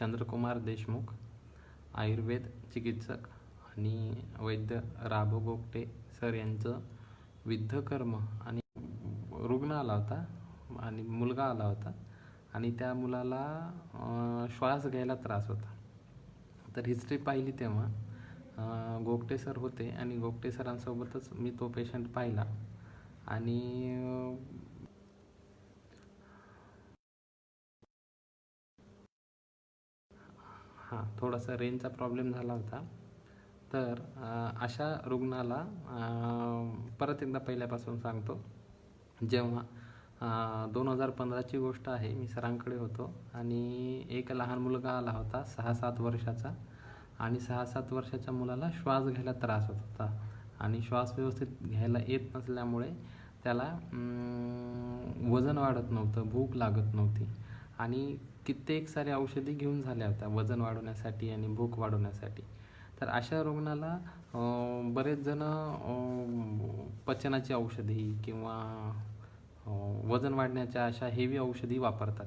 चंद्रकुमार देशमुख, आयुर्वेद चिकित्सक आणि वैद्य राबो गोगटे सर यांचं विद्धकर्म आणि रुग्ण आला होता आणि मुलगा आला होता आणि त्या मुलाला श्वास घ्यायला त्रास होता. तर हिस्ट्री पाहिली तेव्हा गोगटे सर होते आणि गोगटे सरांसोबतच मी तो पेशंट पाहिला. आणि हां, थोडासा रेंजचा प्रॉब्लेम झाला होता. तर अशा रुग्णाला परत एकदा पहिल्यापासून सांगतो. जेव्हा 2015ची गोष्ट आहे, मी सरांकडे होतो आणि एक लहान मुलगा आला होता 6-7 वर्षाचा आणि 6-7 वर्षाच्या मुलाला श्वास घ्यायला त्रास होत होता आणि श्वास व्यवस्थित घ्यायला येत नसल्यामुळे त्याला वजन वाढत नव्हतं, भूक लागत नव्हती आणि कित्येक साऱ्या औषधी घेऊन झाल्या होत्या वजन वाढवण्यासाठी आणि भूक वाढवण्यासाठी. तर अशा रुग्णाला बरेच जण पचनाची औषधी किंवा वजन वाढण्याच्या अशा हेवी औषधी वापरतात.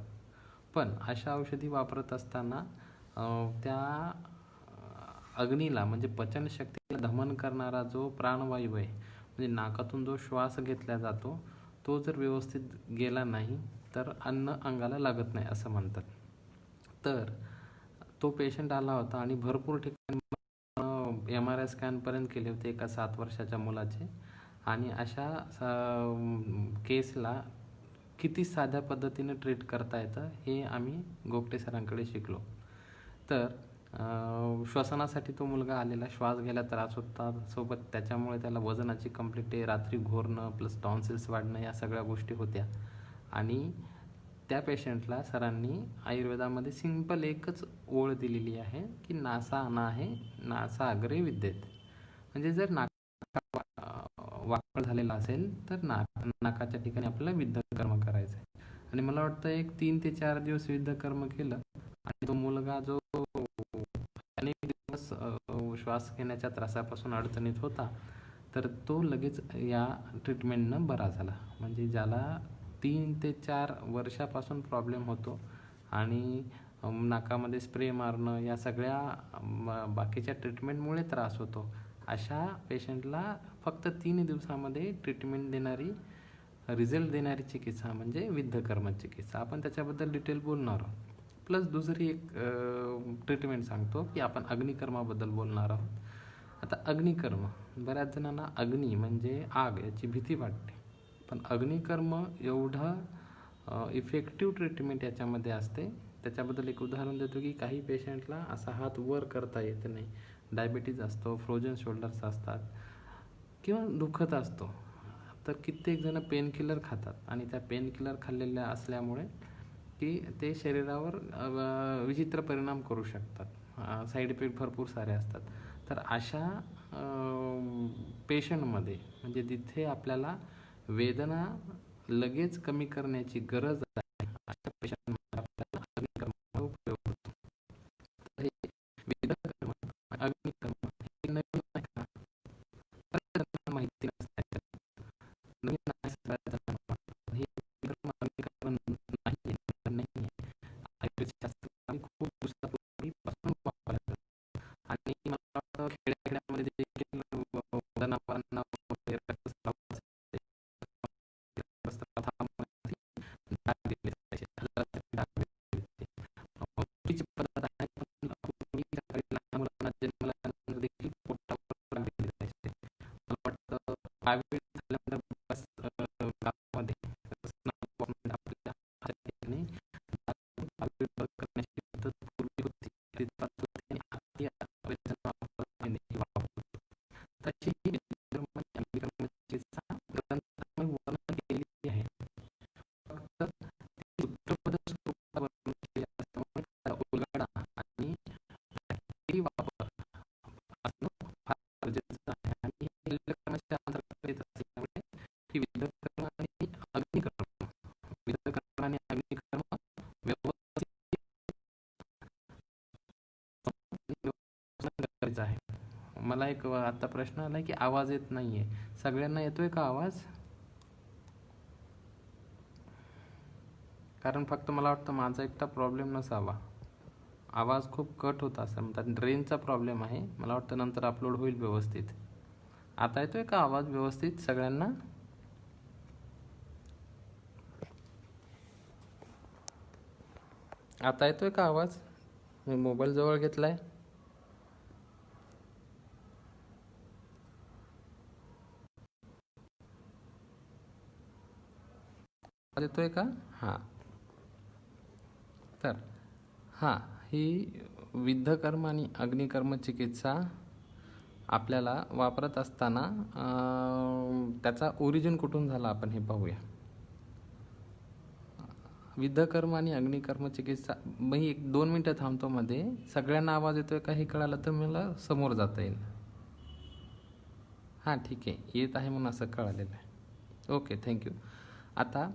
पण अशा औषधी वापरत असताना त्या अग्नीला म्हणजे पचनशक्तीला दमन करणारा जो प्राणवायू आहे, म्हणजे नाकातून जो श्वास घेतला जातो, तो जर व्यवस्थित गेला नाही तर अन्न अंगाला लागत नाही असं म्हणतात. तर तो पेशंट आला होता आणि भरपूर ठिकाणी MRI स्कॅनपर्यंत केले होते एका 7 वर्षाच्या मुलाचे. आणि अशा केसला किती साध्या पद्धतीने ट्रीट करता येतं हे आम्ही गोगटे सरांकडे शिकलो. तर श्वसनासाठी तो मुलगा आलेला, श्वास घ्यायला त्रास होता, सोबत त्याच्यामुळे त्याला वजनाची कंप्लेंट आहे, रात्री घोरणं प्लस टॉन्सिल्स वाढणं या सगळ्या गोष्टी होत्या. आणि त्या पेशंटला सरांनी आयुर्वेदामध्ये सिंपल एकच ओळ दिलेली आहे की नासा नाहे नासा अग्रे विद्येत. म्हणजे जर वाकड झालेला असेल तर नाकाच्या ठिकाणी आपल्याला विद्धकर्म करायचं आहे. आणि मला वाटतं एक 3 ते 4 दिवस विद्धकर्म केलं आणि तो मुलगा जो अनेक दिवस श्वास घेण्याच्या त्रासापासून अडचणीत होता, तर तो लगेच या ट्रीटमेंटनं बरा झाला. म्हणजे ज्याला 3 ते 4 वर्षापासून प्रॉब्लेम होतो आणि नाकामध्ये स्प्रे मारणं या सगळ्या बाकीच्या ट्रीटमेंटमुळे त्रास होतो, अशा पेशंटला फक्त 3 दिवसामध्ये ट्रीटमेंट देणारी, रिझल्ट देणारी चिकित्सा म्हणजे विद्धकर्म चिकित्सा. आपण त्याच्याबद्दल डिटेल बोलणार आहोत. प्लस दुसरी एक ट्रीटमेंट सांगतो की आपण अग्निकर्माबद्दल बोलणार आहोत. आता अग्निकर्म, बऱ्याच जणांना अग्नी म्हणजे आग याची भीती वाटते, पण अग्निकर्म एवढं इफेक्टिव्ह ट्रीटमेंट याच्यामध्ये असते. त्याच्याबद्दल एक उदाहरण देतो की काही पेशंटला असा हात वर करता येत नाही, डायबिटीज असतो, फ्रोजन शोल्डर्स असतात किंवा दुखत असतो, तर कित्येक जण पेनकिलर खातात आणि त्या पेनकिलर खाल्लेल्या असल्यामुळे की ते शरीरावर विचित्र परिणाम करू शकतात, साईड इफेक्ट भरपूर सारे असतात. तर अशा पेशंटमध्ये म्हणजे तिथे आपल्याला वेदना लगेच कमी करण्याची गरज आहे, अशा पेशंटमध्ये आपल्याला अग्निकर्माचा उपयोग होतो. तर हे विद्धकर्म, अग्निकर्म हे नवीन नाही का, माहिती नसते, नवीन हे विद्धकर्म अग्निकर्म नाही आहे. आयुर्वेदशास्त्राने खूप दिवसापूर्वीपासून वापरतात आणि मला वाटतं खेड्यामध्ये देखील जनावरांना आहे. मला एक आता प्रश्न आला की आवाज येत नाहीये, सगळ्यांना येतोय का आवाज? कारण फक्त मला वाटतं माझा एकटा प्रॉब्लेम नसावा. आवाज खूप कट होता असं म्हणतात. रेंजचा प्रॉब्लेम आहे. मला वाटतं नंतर अपलोड होईल व्यवस्थित. आता येतोय का आवाज व्यवस्थित सगळ्यांना? आता येतोय का आवाज? मी मोबाईल जवळ घेतलाय. आवाज येतोय का? हां. तर हां, ही विद्धकर्म आणि अग्निकर्म चिकित्सा आपल्याला वापरत असताना त्याचा ओरिजिन कुठून झाला आपण हे पाहूया. विद्धकर्म आणि अग्निकर्म चिकित्सा, मी 1-2 मिनटं थांबतो मध्ये. सगळ्यांना आवाज येतोय का हे कळालं तर मला समोर जाता येईल. हां ठीक आहे, येत आहे म्हणून असं कळालेलं आहे. Okay, thank you. आता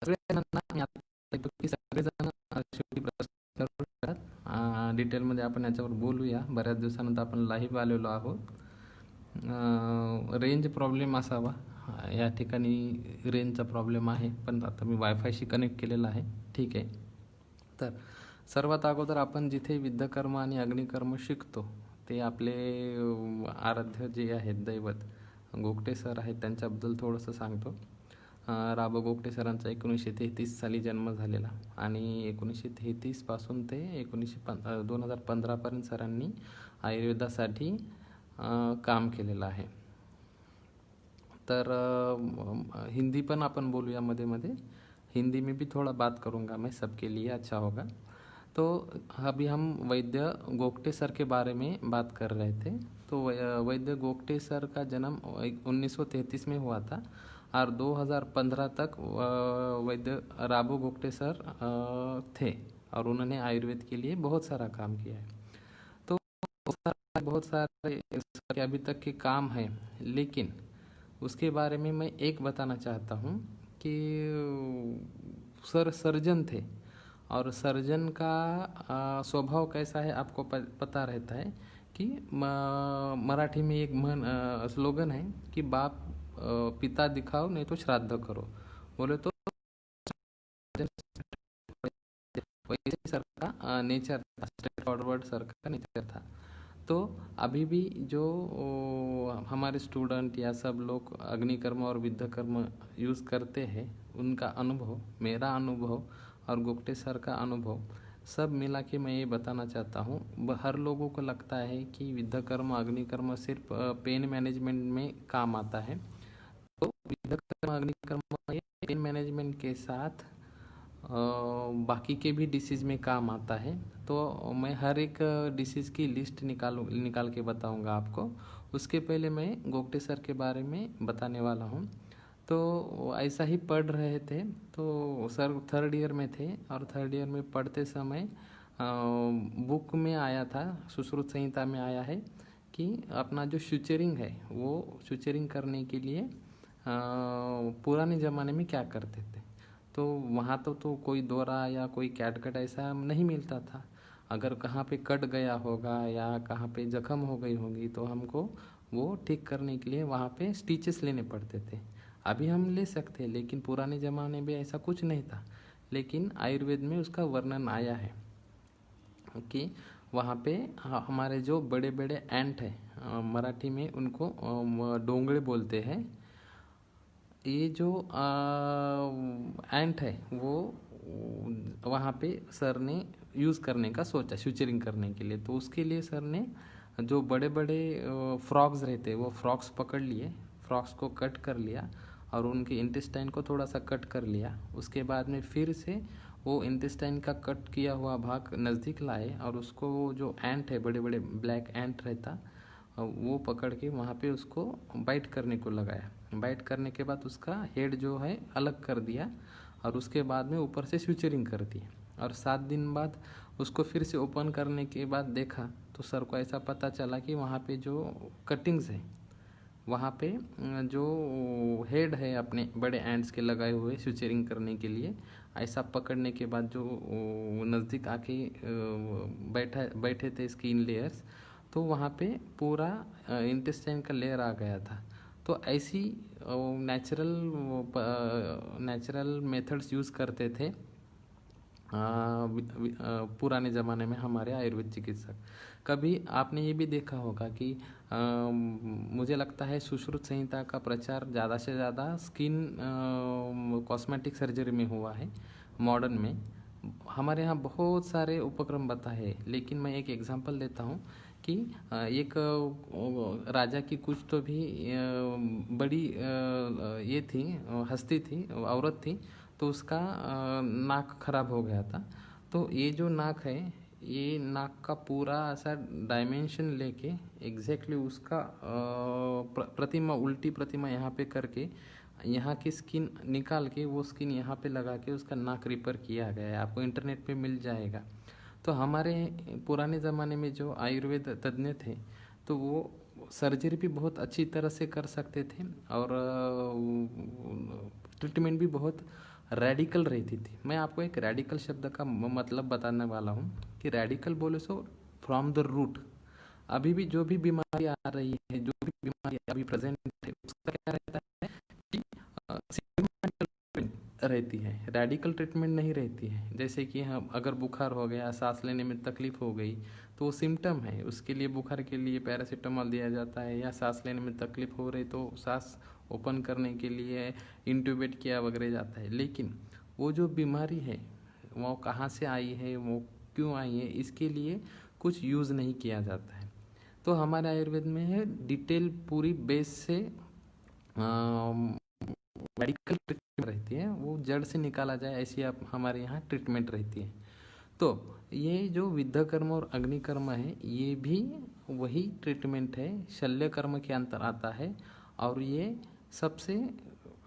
सगळेजणांना मी आता सांगतो की सगळेजण शेवटी प्रश्न करू शकतात. डिटेलमध्ये आपण याच्यावर बोलूया. बऱ्याच दिवसानंतर आपण लाईव्ह आलेलो आहोत. रेंज प्रॉब्लेम असावा, या ठिकाणी रेंजचा प्रॉब्लेम आहे, पण आता मी वायफायशी कनेक्ट केलेला आहे. ठीक आहे. तर सर्वात अगोदर आपण जिथे विद्धकर्म आणि अग्निकर्म शिकतो ते आपले आराध्य जे आहेत दैवत गोगटे सर आहेत, त्यांच्याबद्दल थोडंसं सांगतो. राब गोगटे सरांचा 1933 साली जन्म झालेला आणि 1933 पासून ते 2015पर्यंत सरांनी आयुर्वेदासाठी काम केलेलं आहे. तर हिंदी पण अपन बोलूया मध्ये मध्ये. हिंदी में भी थोड़ा बात करूँगा मैं, सबके लिए अच्छा होगा. तो अभी हम वैद्य गोगटे सर के बारे में बात कर रहे थे. तो वैद्य गोगटे सर का जन्म 1933 में हुआ था और 2015 तक वैद्य राबो गोगटे सर थे और उन्होंने आयुर्वेद के लिए बहुत सारा काम किया है. तो बहुत सारे अभी तक के काम हैं, लेकिन उसके बारे में मैं एक बताना चाहता हूँ कि सर सर्जन थे और सर्जन का स्वभाव कैसा है आपको पता रहता है कि मराठी में एक स्लोगन है कि बाप पिता दिखाओ नहीं तो श्राद्ध करो. बोले तो वैसे सर का नेचर था, स्ट्रेट फॉरवर्ड सर का नेचर था. तो अभी भी जो हमारे स्टूडेंट या सब लोग अग्निकर्म और विद्धकर्म यूज़ करते हैं, उनका अनुभव, मेरा अनुभव और गोगटे सर का अनुभव सब मिला के मैं ये बताना चाहता हूँ. हर लोगों को लगता है कि विद्धकर्म अग्निकर्म सिर्फ पेन मैनेजमेंट में काम आता है. तो विद्धकर्म अग्निकर्म पेन मैनेजमेंट के साथ बाकी के भी डिसीज़ में काम आता है. तो मैं हर एक डिसीज़ की लिस्ट निकाल के बताऊंगा आपको. उसके पहले मैं गोगटे सर के बारे में बताने वाला हूँ. तो ऐसा ही पढ़ रहे थे, तो सर 3rd ईयर में थे और 3rd ईयर में पढ़ते समय बुक में आया था, सुश्रुत संहिता में आया है कि अपना जो सुचरिंग है वो सुचरिंग करने के लिए पुराने ज़माने में क्या करते थे. तो वहाँ तो कोई दौरा या कोई कैटकट ऐसा नहीं मिलता था. अगर कहाँ पे कट गया होगा या कहाँ पे जख्म हो गई होगी तो हमको वो ठीक करने के लिए वहाँ पे स्टिचेस लेने पड़ते थे. अभी हम ले सकते हैं, लेकिन पुराने ज़माने में ऐसा कुछ नहीं था. लेकिन आयुर्वेद में उसका वर्णन आया है कि वहाँ पे हमारे जो बड़े बड़े एंट हैं, मराठी में उनको डोंगड़े बोलते हैं. ये जो एंट है वो वहाँ पे सर ने यूज़ करने का सोचा सुचरिंग करने के लिए. तो उसके लिए सर ने जो बड़े बड़े फ्रॉग्स रहते वो फ्रॉग्स पकड़ लिए, फ्रॉग्स को कट कर लिया और उनके इंटेस्टाइन को थोड़ा सा कट कर लिया. उसके बाद में फिर से वो इंटेस्टाइन का कट किया हुआ भाग नज़दीक लाए और उसको वो जो एंट है, बड़े बड़े ब्लैक एंट रहता, वो पकड़ के वहाँ पे उसको बाइट करने को लगाया. बाइट करने के बाद उसका हेड जो है अलग कर दिया और उसके बाद में ऊपर से स्यूचरिंग कर दी. और 7 दिन बाद उसको फिर से ओपन करने के बाद देखा तो सर को ऐसा पता चला कि वहाँ पे जो कटिंग्स है, वहाँ पे जो हेड है अपने बड़े एंड्स के लगाए हुए स्यूचरिंग करने के लिए, ऐसा पकड़ने के बाद जो नज़दीक आके बैठे थे स्किन लेयर्स, तो वहाँ पे पूरा इंटेस्टाइन का लेयर आ गया था. तो ऐसी नेचुरल मेथड्स यूज़ करते थे पुराने ज़माने में हमारे आयुर्वेद चिकित्सक। कभी आपने ये भी देखा होगा कि मुझे लगता है सुश्रुत संहिता का प्रचार ज़्यादा से ज़्यादा स्किन कॉस्मेटिक सर्जरी में हुआ है मॉडर्न में। हमारे यहाँ बहुत सारे उपक्रम बता है, लेकिन मैं एक एग्जांपल देता हूँ कि एक राजा की कुछ तो भी बड़ी ये थी, हस्ती थी, औरत थी, तो उसका नाक खराब हो गया था। तो ये जो नाक है, ये नाक का पूरा ऐसा डायमेंशन लेके एग्जैक्टली उसका प्रतिमा, उल्टी प्रतिमा यहाँ पे करके यहाँ की स्किन निकाल के वो स्किन यहाँ पे लगा के उसका नाक रिपेयर किया गया है। आपको इंटरनेट पे मिल जाएगा। तो हमारे पुराने ज़माने में जो आयुर्वेद तज्ञ थे, तो वो सर्जरी भी बहुत अच्छी तरह से कर सकते थे और ट्रीटमेंट भी बहुत रेडिकल रहती थी। मैं आपको एक रेडिकल शब्द का मतलब बताने वाला हूँ कि रेडिकल बोले सो फ्रॉम द रूट। अभी भी जो भी बीमारी आ रही है, जो भी बीमारी अभी प्रेजेंट है, उसका क्या रहता है कि रहती है, रेडिकल ट्रीटमेंट नहीं रहती है। जैसे कि हम अगर बुखार हो गया, सांस लेने में तकलीफ हो गई, तो वो सिम्टम है, उसके लिए बुखार के लिए पैरासीटामोल दिया जाता है, या सांस लेने में तकलीफ हो रही तो सांस ओपन करने के लिए इंट्यूबेट किया वगैरह जाता है। लेकिन वो जो बीमारी है वो कहाँ से आई है, वो क्यों आई है, इसके लिए कुछ यूज़ नहीं किया जाता है। तो हमारे आयुर्वेद में है डिटेल पूरी बेस से मेडिकल ट्रीटमेंट रहती है, वो जड़ से निकाला जाए ऐसी आप हमारे यहाँ ट्रीटमेंट रहती है। तो ये जो विद्ध कर्म और अग्नि कर्म है, ये भी वही ट्रीटमेंट है, शल्य कर्म के अंतर आता है, और ये सबसे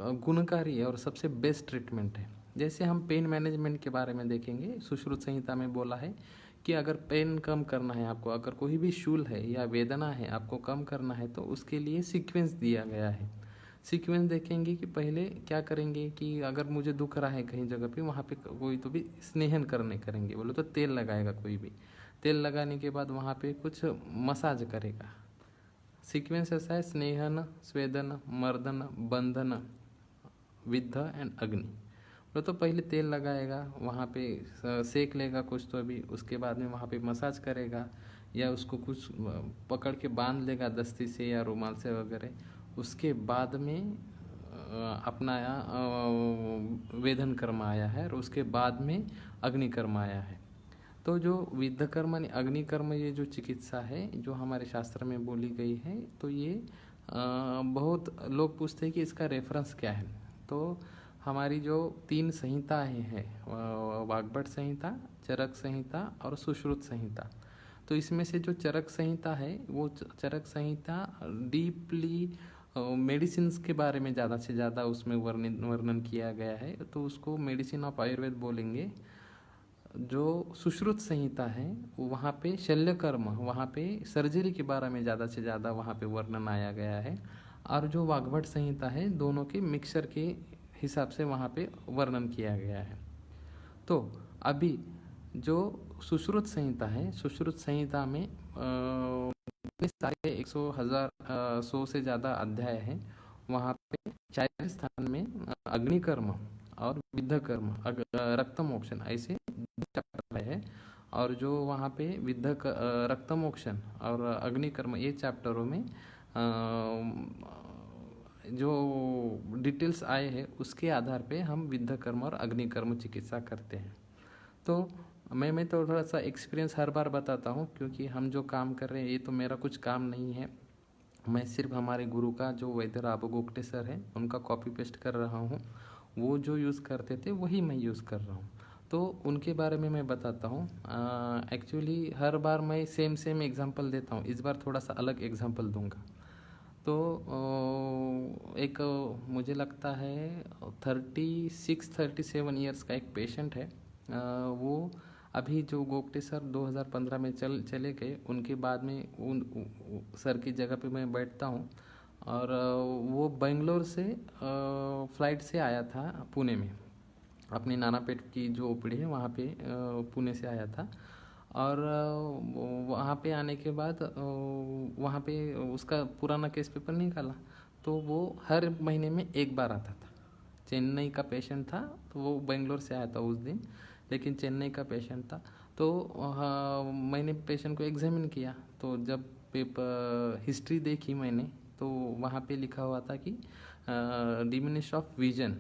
गुणकारी है और सबसे बेस्ट ट्रीटमेंट है। जैसे हम पेन मैनेजमेंट के बारे में देखेंगे, सुश्रुत संहिता में बोला है कि अगर पेन कम करना है आपको, अगर कोई भी शूल है या वेदना है आपको कम करना है, तो उसके लिए सीक्वेंस दिया गया है। सीक्वेंस देखेंगे कि पहले क्या करेंगे कि अगर मुझे दुख रहा है कहीं जगह पे, वहाँ पे कोई तो भी स्नेहन करने करेंगे, बोलो तो तेल लगाएगा कोई भी। तेल लगाने के बाद वहाँ पे कुछ मसाज करेगा। सीक्वेंस ऐसा है: स्नेहन, स्वेदन, मर्दन, बंधन, विद्ध एंड अग्नि। बोलो तो पहले तेल लगाएगा, वहाँ पे सेक लेगा कुछ तो भी, उसके बाद में वहाँ पे मसाज करेगा, या उसको कुछ पकड़ के बांध लेगा दस्ती से या रुमाल से वगैरह। उसके बाद में अपना वेदन कर्म आया है, और उसके बाद में अग्नि कर्म आया है। तो जो विद्ध कर्म यानी अग्नि कर्म, ये जो चिकित्सा है जो हमारे शास्त्र में बोली गई है, तो ये बहुत लोग पूछते हैं कि इसका रेफरेंस क्या है। तो हमारी जो 3 संहिताएँ हैं, वाग्भट संहिता, चरक संहिता और सुश्रुत संहिता, तो इसमें से जो चरक संहिता है, वो चरक संहिता डीपली मेडिसिन के बारे में ज़्यादा से ज़्यादा उसमें वर्णन किया गया है, तो उसको मेडिसिन ऑफ आयुर्वेद बोलेंगे। जो सुश्रुत संहिता है वहाँ पे शल्य कर्म, वहाँ पे सर्जरी के बारे में ज़्यादा से ज़्यादा वहाँ पे वर्णन आया गया है, और जो वाग्भट संहिता है दोनों के मिक्सचर के हिसाब से वहाँ पे वर्णन किया गया है। तो अभी जो सुश्रुत संहिता है, सुश्रुत संहिता में सारे 100 से ज़्यादा अध्याय हैं। वहाँ पे 40 स्थान में अग्निकर्म और विद्ध कर्म, रक्तमोक्षण, ऐसे चैप्टर है। और जो वहाँ पे रक्तमोक्षण और अग्निकर्म, ये चैप्टरों में जो डिटेल्स आए हैं उसके आधार पे हम विद्ध कर्म और अग्निकर्म चिकित्सा करते हैं। तो मैं थोड़ा सा एक्सपीरियंस हर बार बताता हूँ, क्योंकि हम जो काम कर रहे हैं ये तो मेरा कुछ काम नहीं है। मैं सिर्फ हमारे गुरु का, जो वैद्य राबो गोगटे सर है, उनका कॉपी पेस्ट कर रहा हूँ। वो जो यूज़ करते थे वही मैं यूज़ कर रहा हूँ, तो उनके बारे में मैं बताता हूँ। एक्चुअली हर बार मैं सेम एग्जांपल देता हूँ, इस बार थोड़ा सा अलग एग्जांपल दूंगा। तो एक मुझे लगता है 36-37 ईयर्स का एक पेशेंट है। वो अभी जो गोगटे सर 2015 में चले गए, उनके बाद में उन सर की जगह पे मैं बैठता हूँ। और वो बेंगलोर से फ़्लाइट से आया था पुणे में, अपनी नानापेट की जो ओपीडी है वहाँ पे पुणे से आया था। और वहाँ पे आने के बाद वहाँ पे उसका पुराना केस पेपर निकाला, तो वो हर महीने में एक बार आता था। चेन्नई का पेशेंट था, तो वो बेंगलोर से आया था उस दिन। लेकिन चेन्नई का पेशेंट था। तो मैंने पेशेंट को एग्जामिन किया, तो जब पेपर हिस्ट्री देखी मैंने, तो वहाँ पे लिखा हुआ था कि डिमिनिश ऑफ विजन,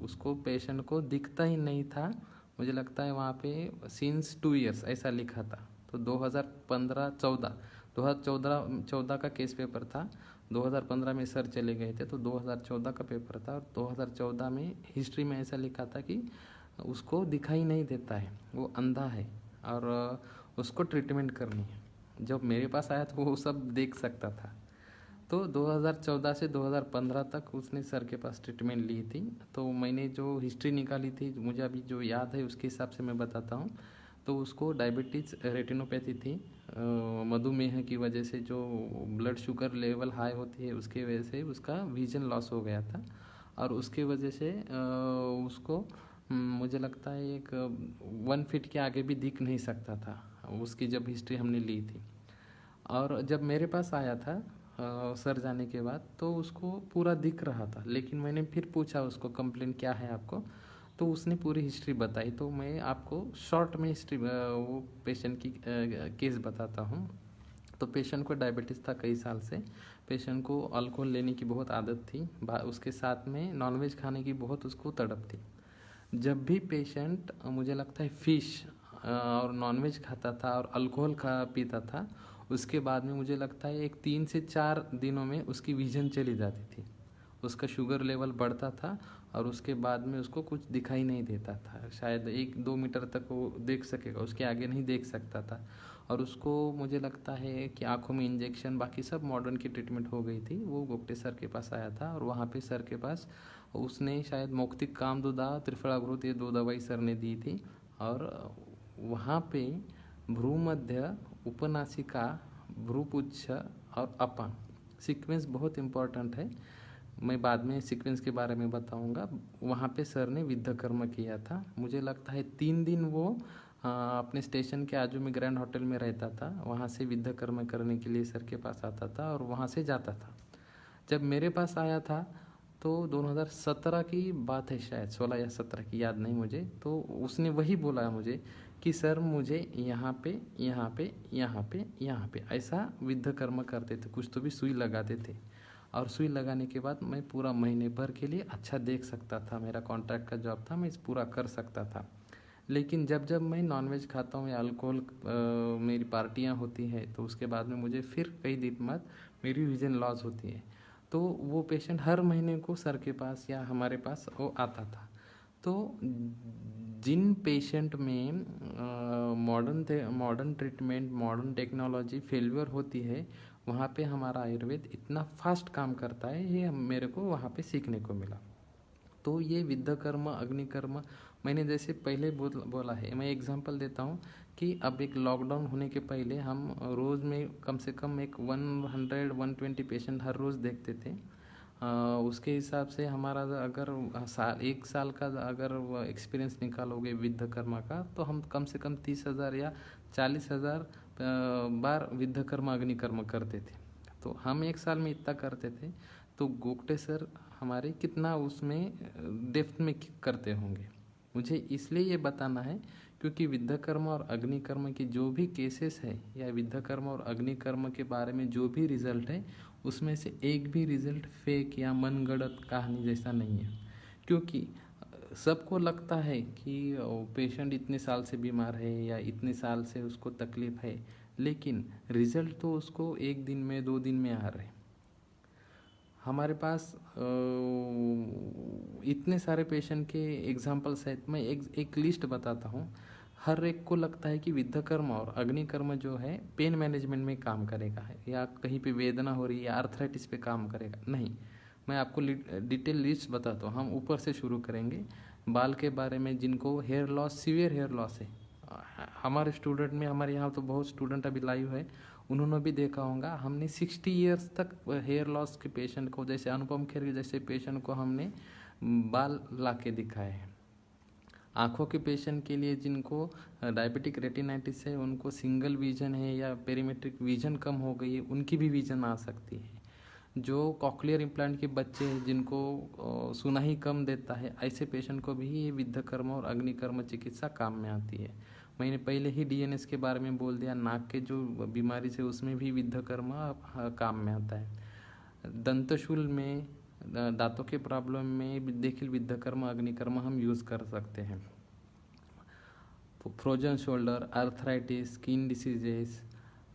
उसको पेशेंट को दिखता ही नहीं था। मुझे लगता है वहाँ पे सिंस 2 ईयर्स ऐसा लिखा था। तो 2014 का केस पेपर था। 2015 में सर चले गए थे, तो 2014 का पेपर था, और 2014 में हिस्ट्री में ऐसा लिखा था कि उसको दिखाई नहीं देता है, वो अंधा है, और उसको ट्रीटमेंट करनी है। जब मेरे पास आया तो वो सब देख सकता था। तो 2014 से 2015 तक उसने सर के पास ट्रीटमेंट ली थी। तो मैंने जो हिस्ट्री निकाली थी, मुझे अभी जो याद है उसके हिसाब से मैं बताता हूँ। तो उसको डायबिटीज़ रेटिनोपैथी थी, मधुमेह की वजह से जो ब्लड शुगर लेवल हाई होती है उसकी वजह से उसका विजन लॉस हो गया था, और उसके वजह से उसको मुझे लगता है एक 1 फीट के आगे भी दिख नहीं सकता था, उसकी जब हिस्ट्री हमने ली थी। और जब मेरे पास आया था सर जाने के बाद, तो उसको पूरा दिख रहा था। लेकिन मैंने फिर पूछा उसको, कंप्लेंट क्या है आपको, तो उसने पूरी हिस्ट्री बताई। तो मैं आपको शॉर्ट में हिस्ट्री वो पेशेंट की केस बताता हूँ। तो पेशेंट को डायबिटीज़ था कई साल से, पेशेंट को अल्कोहल लेने की बहुत आदत थी, उसके साथ में नॉनवेज खाने की बहुत उसको तड़प थी। जब भी पेशेंट मुझे लगता है फ़िश और नॉनवेज खाता था और अल्कोहल पीता था, उसके बाद में मुझे लगता है एक 3 से 4 दिनों में उसकी विजन चली जाती थी, उसका शुगर लेवल बढ़ता था, और उसके बाद में उसको कुछ दिखाई नहीं देता था। शायद 1-2 मीटर तक वो देख सकेगा, उसके आगे नहीं देख सकता था। और उसको मुझे लगता है कि आँखों में इंजेक्शन, बाकी सब मॉडर्न की ट्रीटमेंट हो गई थी। वो गोगटे सर के पास आया था, और वहाँ पे सर के पास उसने शायद मौक्तिक कामदुदा, त्रिफलाग्रुत, ये 2 दवाई सर ने दी थी। और वहाँ पे भ्रूमध्य, उपनासिका, भ्रूपुच्छ और अपान सीक्वेंस बहुत इम्पोर्टेंट है, मैं बाद में सीक्वेंस के बारे में बताऊंगा। वहाँ पे सर ने विद्याकर्म किया था। मुझे लगता है 3 दिन वो अपने स्टेशन के आजू में ग्रैंड होटल में रहता था, वहाँ से विद्याकर्म करने के लिए सर के पास आता था और वहाँ से जाता था। जब मेरे पास आया था तो 2017 की बात है, शायद 16 या 17 की, याद नहीं मुझे। तो उसने वही बोला मुझे कि सर मुझे यहाँ पे यहाँ पे यहाँ पे यहाँ पे ऐसा विद्याकर्म करते थे, कुछ तो भी सुई लगाते थे, और सुई लगाने के बाद मैं पूरा महीने भर के लिए अच्छा देख सकता था। मेरा कॉन्ट्रैक्ट का जॉब था, मैं इस पूरा कर सकता था। लेकिन जब जब मैं नॉनवेज खाता हूँ या अल्कोहल मेरी पार्टियाँ होती हैं, तो उसके बाद में मुझे फिर कई दिन बाद मेरी विजन लॉस होती है। तो वो पेशेंट हर महीने को सर के पास या हमारे पास वो आता था। तो जिन पेशेंट में modern treatment, modern technology failure होती है, वहाँ पे हमारा आयुर्वेद इतना फास्ट काम करता है, ये मेरे को वहाँ पे सीखने को मिला। तो ये विद्याकर्म, अग्निकर्म, मैंने जैसे पहले बोला है, मैं एग्जांपल देता हूँ कि अब एक लॉकडाउन होने के पहले हम रोज़ में कम से कम एक 100-120 पेशेंट हर रोज़ देखते थे। उसके हिसाब से हमारा अगर 1 साल का अगर एक्सपीरियंस निकालोगे विद्याकर्मा का, तो हम कम से कम 30,000 या 40,000 बार विद्याकर्मा अग्निकर्म करते थे। तो हम 1 साल में इतना करते थे, तो गोगटे सर हमारे कितना उसमें डेप्थ में करते होंगे। मुझे इसलिए ये बताना है क्योंकि विद्याकर्म और अग्निकर्म की जो भी केसेस है, या विद्याकर्म और अग्निकर्म के बारे में जो भी रिजल्ट है, उसमें से एक भी रिजल्ट फेक या मनगढ़ंत कहानी जैसा नहीं है। क्योंकि सबको लगता है कि पेशेंट इतने साल से बीमार है या इतने साल से उसको तकलीफ है, लेकिन रिजल्ट तो उसको 1 दिन में 2 दिन में आ रहे। हमारे पास इतने सारे पेशेंट के एग्जाम्पल्स है, मैं एक लिस्ट बताता हूँ। हर एक को लगता है कि विद्याकर्म और अग्निकर्म जो है पेन मैनेजमेंट में काम करेगा, या कहीं पे वेदना हो रही है या आर्थराइटिस पे काम करेगा। नहीं, मैं आपको डिटेल लिस्ट बताता हूँ। हम ऊपर से शुरू करेंगे। बाल के बारे में, जिनको hair loss, severe hair loss है, हमारे स्टूडेंट में, हमारे यहाँ तो बहुत स्टूडेंट अभी लाइव है, उन्होंने भी देखा होगा। हमने 60 ईयर्स तक हेयर लॉस के पेशेंट को, जैसे अनुपम खेर के जैसे पेशेंट को हमने बाल ला के दिखाए हैं। आँखों के पेशेंट के लिए जिनको डायबिटिक रेटिनाइटिस है, उनको सिंगल विजन है या पेरीमेट्रिक विजन कम हो गई है, उनकी भी विजन आ सकती है। जो कॉकलियर इम्प्लांट के बच्चे हैं जिनको सुनाई कम देता है, ऐसे पेशेंट को भी ये विद्धकर्म और अग्निकर्म चिकित्सा काम में आती है। मैंने पहले ही डीएनएस के बारे में बोल दिया, नाक के जो बीमारी से उसमें भी विद्धकर्म काम में आता है। दंतशूल में, दांतों के प्रॉब्लम में देखिए विद्धकर्म अग्निकर्म हम यूज़ कर सकते हैं। Frozen shoulder, arthritis, skin diseases,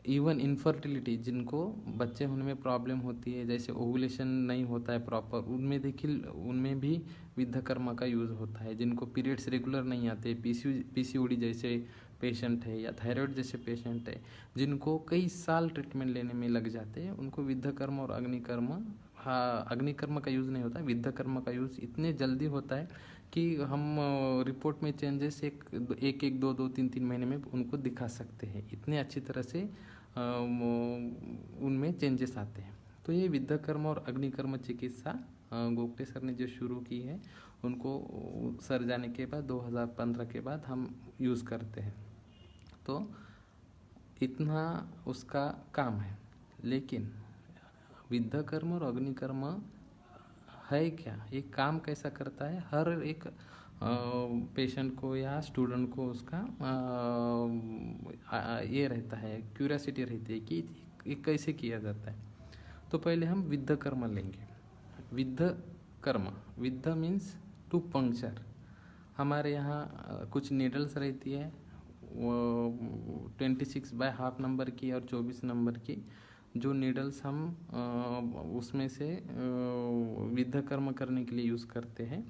even infertility, जिनको बच्चे होने में प्रॉब्लम होती है, जैसे ओवुलेशन नहीं होता है प्रॉपर, उनमें देखिए उनमें भी विद्धकर्मा का यूज़ होता है। जिनको पीरियड्स रेगुलर नहीं आते, पीसीओडी जैसे पेशेंट है या थायराइड जैसे पेशेंट है, जिनको कई साल ट्रीटमेंट लेने में लग जाते हैं, उनको विद्धकर्म और अग्निकर्म, हाँ अग्निकर्म का यूज़ नहीं होता, विद्धकर्म का यूज़ इतने जल्दी होता है कि हम रिपोर्ट में चेंजेस एक दो दो तीन महीने में उनको दिखा सकते हैं। इतने अच्छी तरह से उनमें चेंजेस आते हैं। तो ये विद्धकर्म और अग्निकर्म चिकित्सा गोगटे सर ने जो शुरू की है, उनको सर जाने के बाद 2015 के बाद हम यूज़ करते हैं। तो इतना उसका काम है। लेकिन विद्धकर्म और अग्निकर्म है क्या, ये काम कैसा करता है, हर एक पेशेंट को या स्टूडेंट को उसका ये रहता है, क्यूरियोसिटी रहती है कि ये कैसे किया जाता है। तो पहले हम विद्धकर्म लेंगे। विद्धकर्म, विद्ध मीन्स टू पंक्चर। हमारे यहाँ कुछ नीडल्स रहती है, वो 26/2 नंबर की और 24 नंबर की, जो नीडल्स हम उसमें से विद्धकर्म करने के लिए यूज़ करते हैं।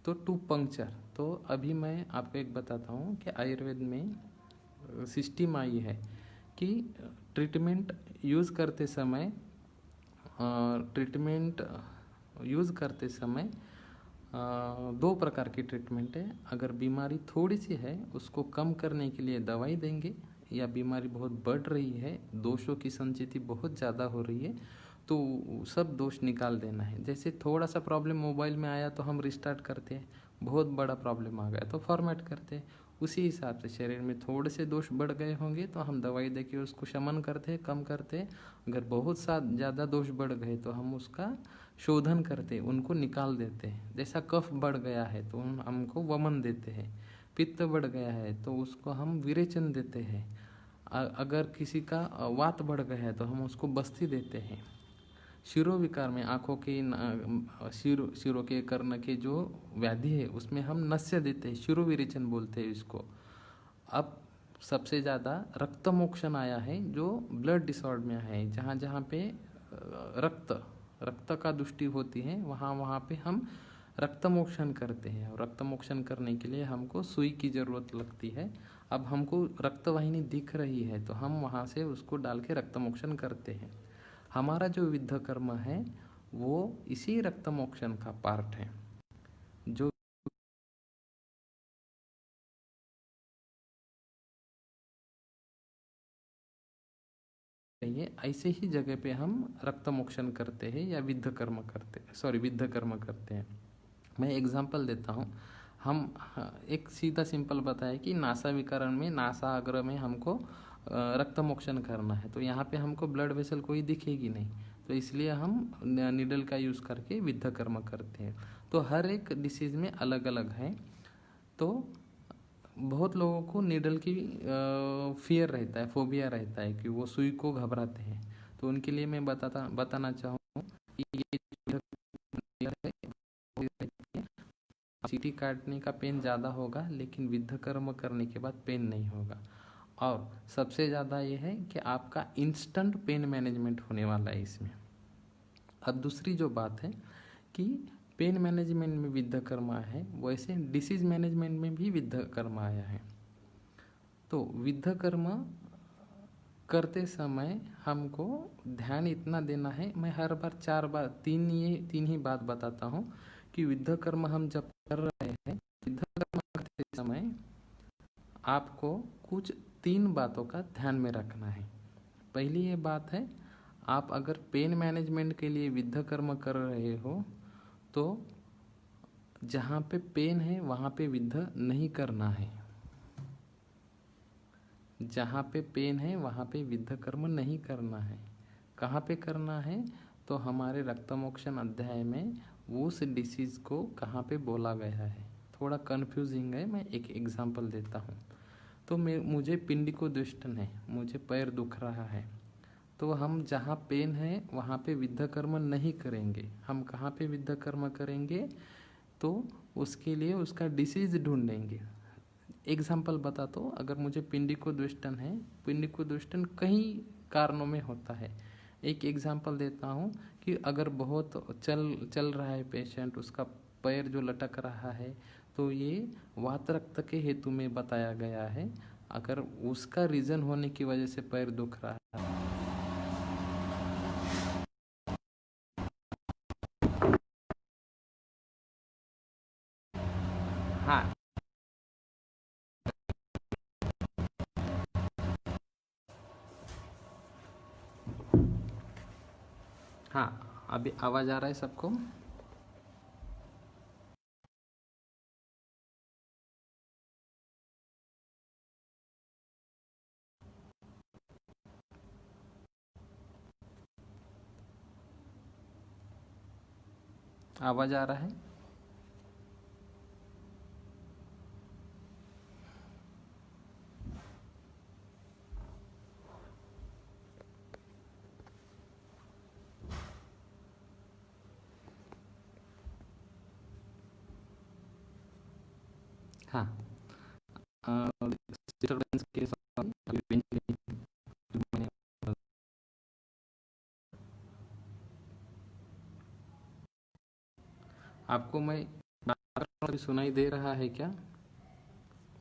तो टू पंक्चर, तो अभी मैं आपको एक बताता हूँ कि आयुर्वेद में सिस्टम आई है कि ट्रीटमेंट यूज़ करते समय दो प्रकार की ट्रीटमेंट है। अगर बीमारी थोड़ी सी है, उसको कम करने के लिए दवाई देंगे, या बीमारी बहुत बढ़ रही है, दोषों की संचिति बहुत ज़्यादा हो रही है, तो सब दोष निकाल देना है। जैसे थोड़ा सा प्रॉब्लम मोबाइल में आया तो हम रिस्टार्ट करते हैं, बहुत बड़ा प्रॉब्लम आ गया तो फॉर्मेट करते हैं। उसी हिसाब से शरीर में थोड़े से दोष बढ़ गए होंगे तो हम दवाई देके उसको शमन करते हैं, कम करते हैं। अगर बहुत सा ज़्यादा दोष बढ़ गए तो हम उसका शोधन करते हैं, उनको निकाल देते हैं। जैसा कफ बढ़ गया है तो हमको वमन देते हैं, पित्त बढ़ गया है तो उसको हम विरेचन देते हैं, अगर किसी का वात बढ़ गया है तो हम उसको बस्ती देते हैं। शिरोविकार में आँखों के शिरों के कर्ण के जो व्याधि है उसमें हम नस्य देते हैं, शिरोविरेचन बोलते हैं इसको। अब सबसे ज़्यादा रक्तमोक्षण आया है, जो ब्लड डिसऑर्डर में है, जहाँ जहाँ पे रक्त का दुष्टि होती है, वहाँ पे हम रक्तमोक्षण करते हैं। और रक्तमोक्षण करने के लिए हमको सुई की ज़रूरत लगती है। अब हमको रक्तवाहिनी दिख रही है तो हम वहाँ से उसको डाल के रक्तमोक्षण करते हैं। हमारा जो विद्धकर्म है वो इसी रक्तमोक्षण का पार्ट है। जो ऐसे ही जगह पे हम रक्तमोक्षण करते हैं या विद्धकर्म करते हैं। मैं एग्जांपल देता हूँ। हम एक सीधा सिंपल बताया कि नासा विकरण में, नासा अग्र में हमको रक्तमोक्षण करना है, तो यहाँ पे हमको ब्लड वेसल कोई दिखेगी नहीं, तो इसलिए हम नीडल का यूज़ करके विद्धकर्म करते हैं। तो हर एक डिसीज़ में अलग अलग है। तो बहुत लोगों को नीडल की फियर रहता है, फोबिया रहता है कि वो सुई को घबराते हैं। तो उनके लिए मैं बताना चाहूँ कि ये चीटी काटने का पेन ज़्यादा होगा, लेकिन विद्धकर्म करने के बाद पेन नहीं होगा। और सबसे ज़्यादा ये है कि आपका इंस्टेंट पेन मैनेजमेंट होने वाला है इसमें। अब दूसरी जो बात है कि पेन मैनेजमेंट में विद्धकर्म आया है, वैसे डिसीज मैनेजमेंट में भी विद्धकर्म आया है। तो विद्धकर्म करते समय हमको ध्यान इतना देना है, मैं हर बार तीन ही बात बताता हूँ कि विद्धकर्म हम जब कर रहे हैं, विद्धकर्म करते समय आपको कुछ 3 बातों का ध्यान में रखना है। पहली ये बात है, आप अगर पेन मैनेजमेंट के लिए विद्धकर्म कर रहे हो तो जहाँ पे पेन है वहाँ पे विद्ध नहीं करना है। जहाँ पे पेन है वहाँ पे विद्धकर्म नहीं करना है। कहाँ पे करना है? तो हमारे रक्तमोक्षण अध्याय में उस डिसीज़ को कहाँ पे बोला गया है, थोड़ा कन्फ्यूजिंग है, मैं एक एग्जांपल देता हूँ। तो मुझे पिंडिकोद्वेष्टन है, मुझे पैर दुख रहा है, तो हम जहाँ पेन है वहाँ पे विद्ध कर्म नहीं करेंगे, हम कहाँ पे विद्ध कर्म करेंगे, तो उसके लिए उसका डिसीज़ ढूंढेंगे। एग्जाम्पल बताता हूँ, अगर मुझे पिंडिकोद्वेष्टन है, पिंडिकोद्वेष्टन कई कारणों में होता है। एक एग्जाम्पल देता हूँ कि अगर बहुत चल रहा है पेशेंट, उसका पैर जो लटक रहा है, तो ये वात रक्त के हेतु में बताया गया है। अगर उसका रीज़न होने की वजह से पैर दुख रहा है, हाँ हाँ, अभी आवाज़ आ रहा है सबको? आवाज़ आ रहा है? हाँ, डिस्टर्बेंस के साथ आपको मैं सुनाई दे रहा है क्या?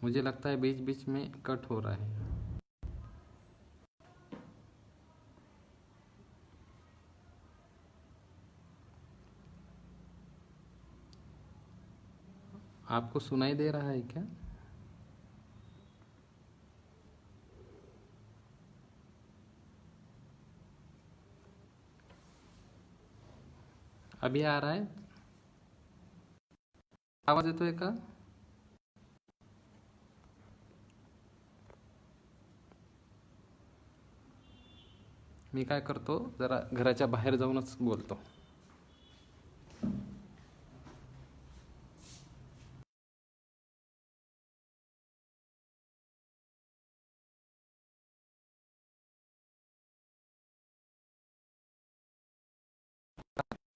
मुझे लगता है बीच बीच में कट हो रहा है। आपको सुनाई दे रहा है क्या? अभी आ रहा है? आवाज येतोय का? मी काय करतो, जरा घराच्या बाहेर जाऊनच बोलतो.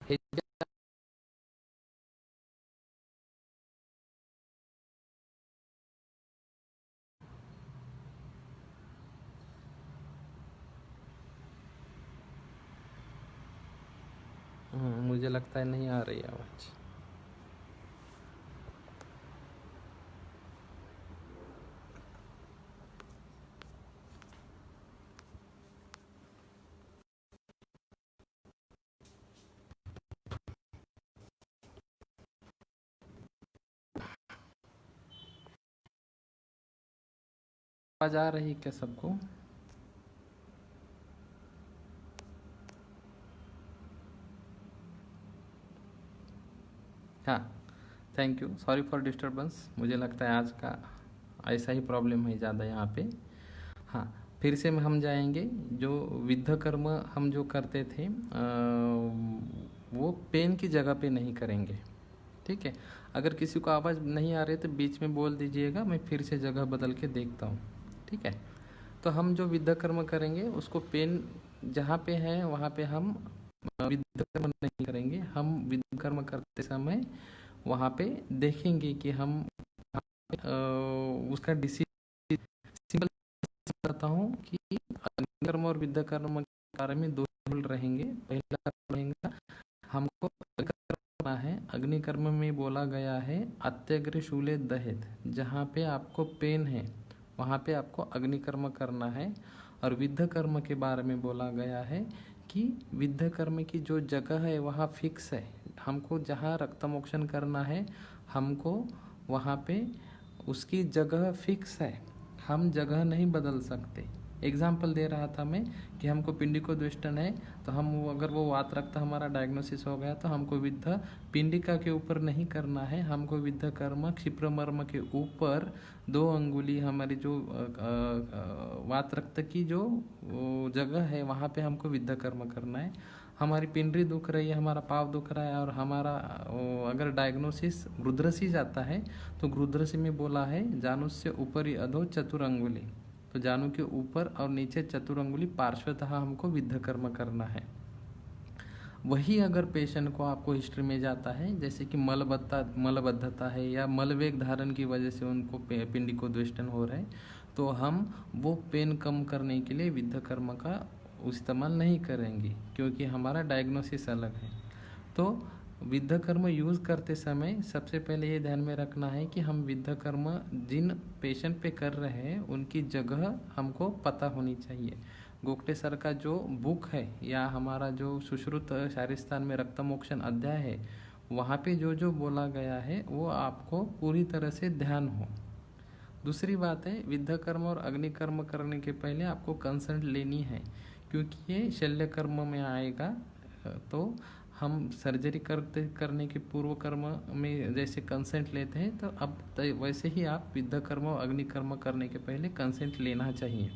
हे मुझे लगता है नहीं आ रही आवाज. आवाज आ रही क्या सबको? हाँ, thank you, sorry for disturbance. मुझे लगता है आज का ऐसा ही प्रॉब्लम है ज़्यादा यहाँ पे. हाँ, फिर से हम जाएंगे. जो विद्ध कर्म हम जो करते थे, वो पेन की जगह पे नहीं करेंगे. ठीक है, अगर किसी को आवाज़ नहीं आ रही तो बीच में बोल दीजिएगा, मैं फिर से जगह बदल के देखता हूँ. ठीक है, तो हम जो विद्ध कर्म करेंगे उसको पेन जहाँ पे है वहाँ पे हम विद्ध कर्म नहीं करेंगे. हम विद्ध कर्म करते समय वहाँ पे देखेंगे कि हम उसका डिसीज सिंपल करता हूँ कि अग्निकर्म और विद्ध कर्म के बारे में दो रूल रहेंगे. पहला रहेगा, हमको करना है. अग्निकर्म में बोला गया है अत्यग्र शूले दहेत, जहाँ पे आपको पेन है वहाँ पे आपको अग्निकर्म करना है. और विद्ध कर्म के बारे में बोला गया है कि विद्ध कर्म की जो जगह है वहाँ फिक्स है. हमको जहाँ रक्तमोक्षण करना है हमको वहाँ पे उसकी जगह फिक्स है, हम जगह नहीं बदल सकते. एग्जाम्पल दे रहा था मैं कि हमको पिंडिकोद्वेष्टन है, तो हम अगर वो वात रक्त हमारा डायग्नोसिस हो गया तो हमको विद्ध पिंडिका के ऊपर नहीं करना है, हमको विद्ध कर्म क्षिप्रमर्म के ऊपर 2 अंगुली हमारी जो वात रक्त की जो जगह है वहाँ पे हमको विद्ध कर्म करना है. हमारी पिंडली दुख रही है, हमारा पाँव दुख रहा है, और हमारा अगर डायग्नोसिस ग्रुद्रसी जाता है तो ग्रुद्रसी में बोला है जानुस्य ऊपरी अधो चतुरंगुली, तो जानु के ऊपर और नीचे चतुरंगुली पार्श्वतः हमको विद्ध कर्म करना है। वही अगर पेशेंट को आपको हिस्ट्री में जाता है जैसे कि मलबद्धता है या मलवेग धारण की वजह से उनको पिंडी को द्वेष्टन हो रहा है, तो हम वो पेन कम करने के लिए विद्ध कर्म का इस्तेमाल नहीं करेंगे, क्योंकि हमारा डायग्नोसिस अलग है। तो विद्ध कर्म यूज़ करते समय सबसे पहले ये ध्यान में रखना है कि हम विद्ध कर्म जिन पेशेंट पे कर रहे हैं उनकी जगह हमको पता होनी चाहिए। गोखटे सर का जो बुक है या हमारा जो सुश्रुत शारीस्थान में रक्तमोक्षण अध्याय है, वहाँ पे जो जो बोला गया है वो आपको पूरी तरह से ध्यान हो। दूसरी बात है, विद्ध कर्म और अग्नि कर्म करने के पहले आपको कंसल्ट लेनी है, क्योंकि ये शल्य कर्म में आएगा। तो हम सर्जरी करने के पूर्व कर्म में जैसे कंसेंट लेते हैं, तो अब वैसे ही आप विद्ध कर्म और अग्नि कर्म करने के पहले कंसेंट लेना चाहिए।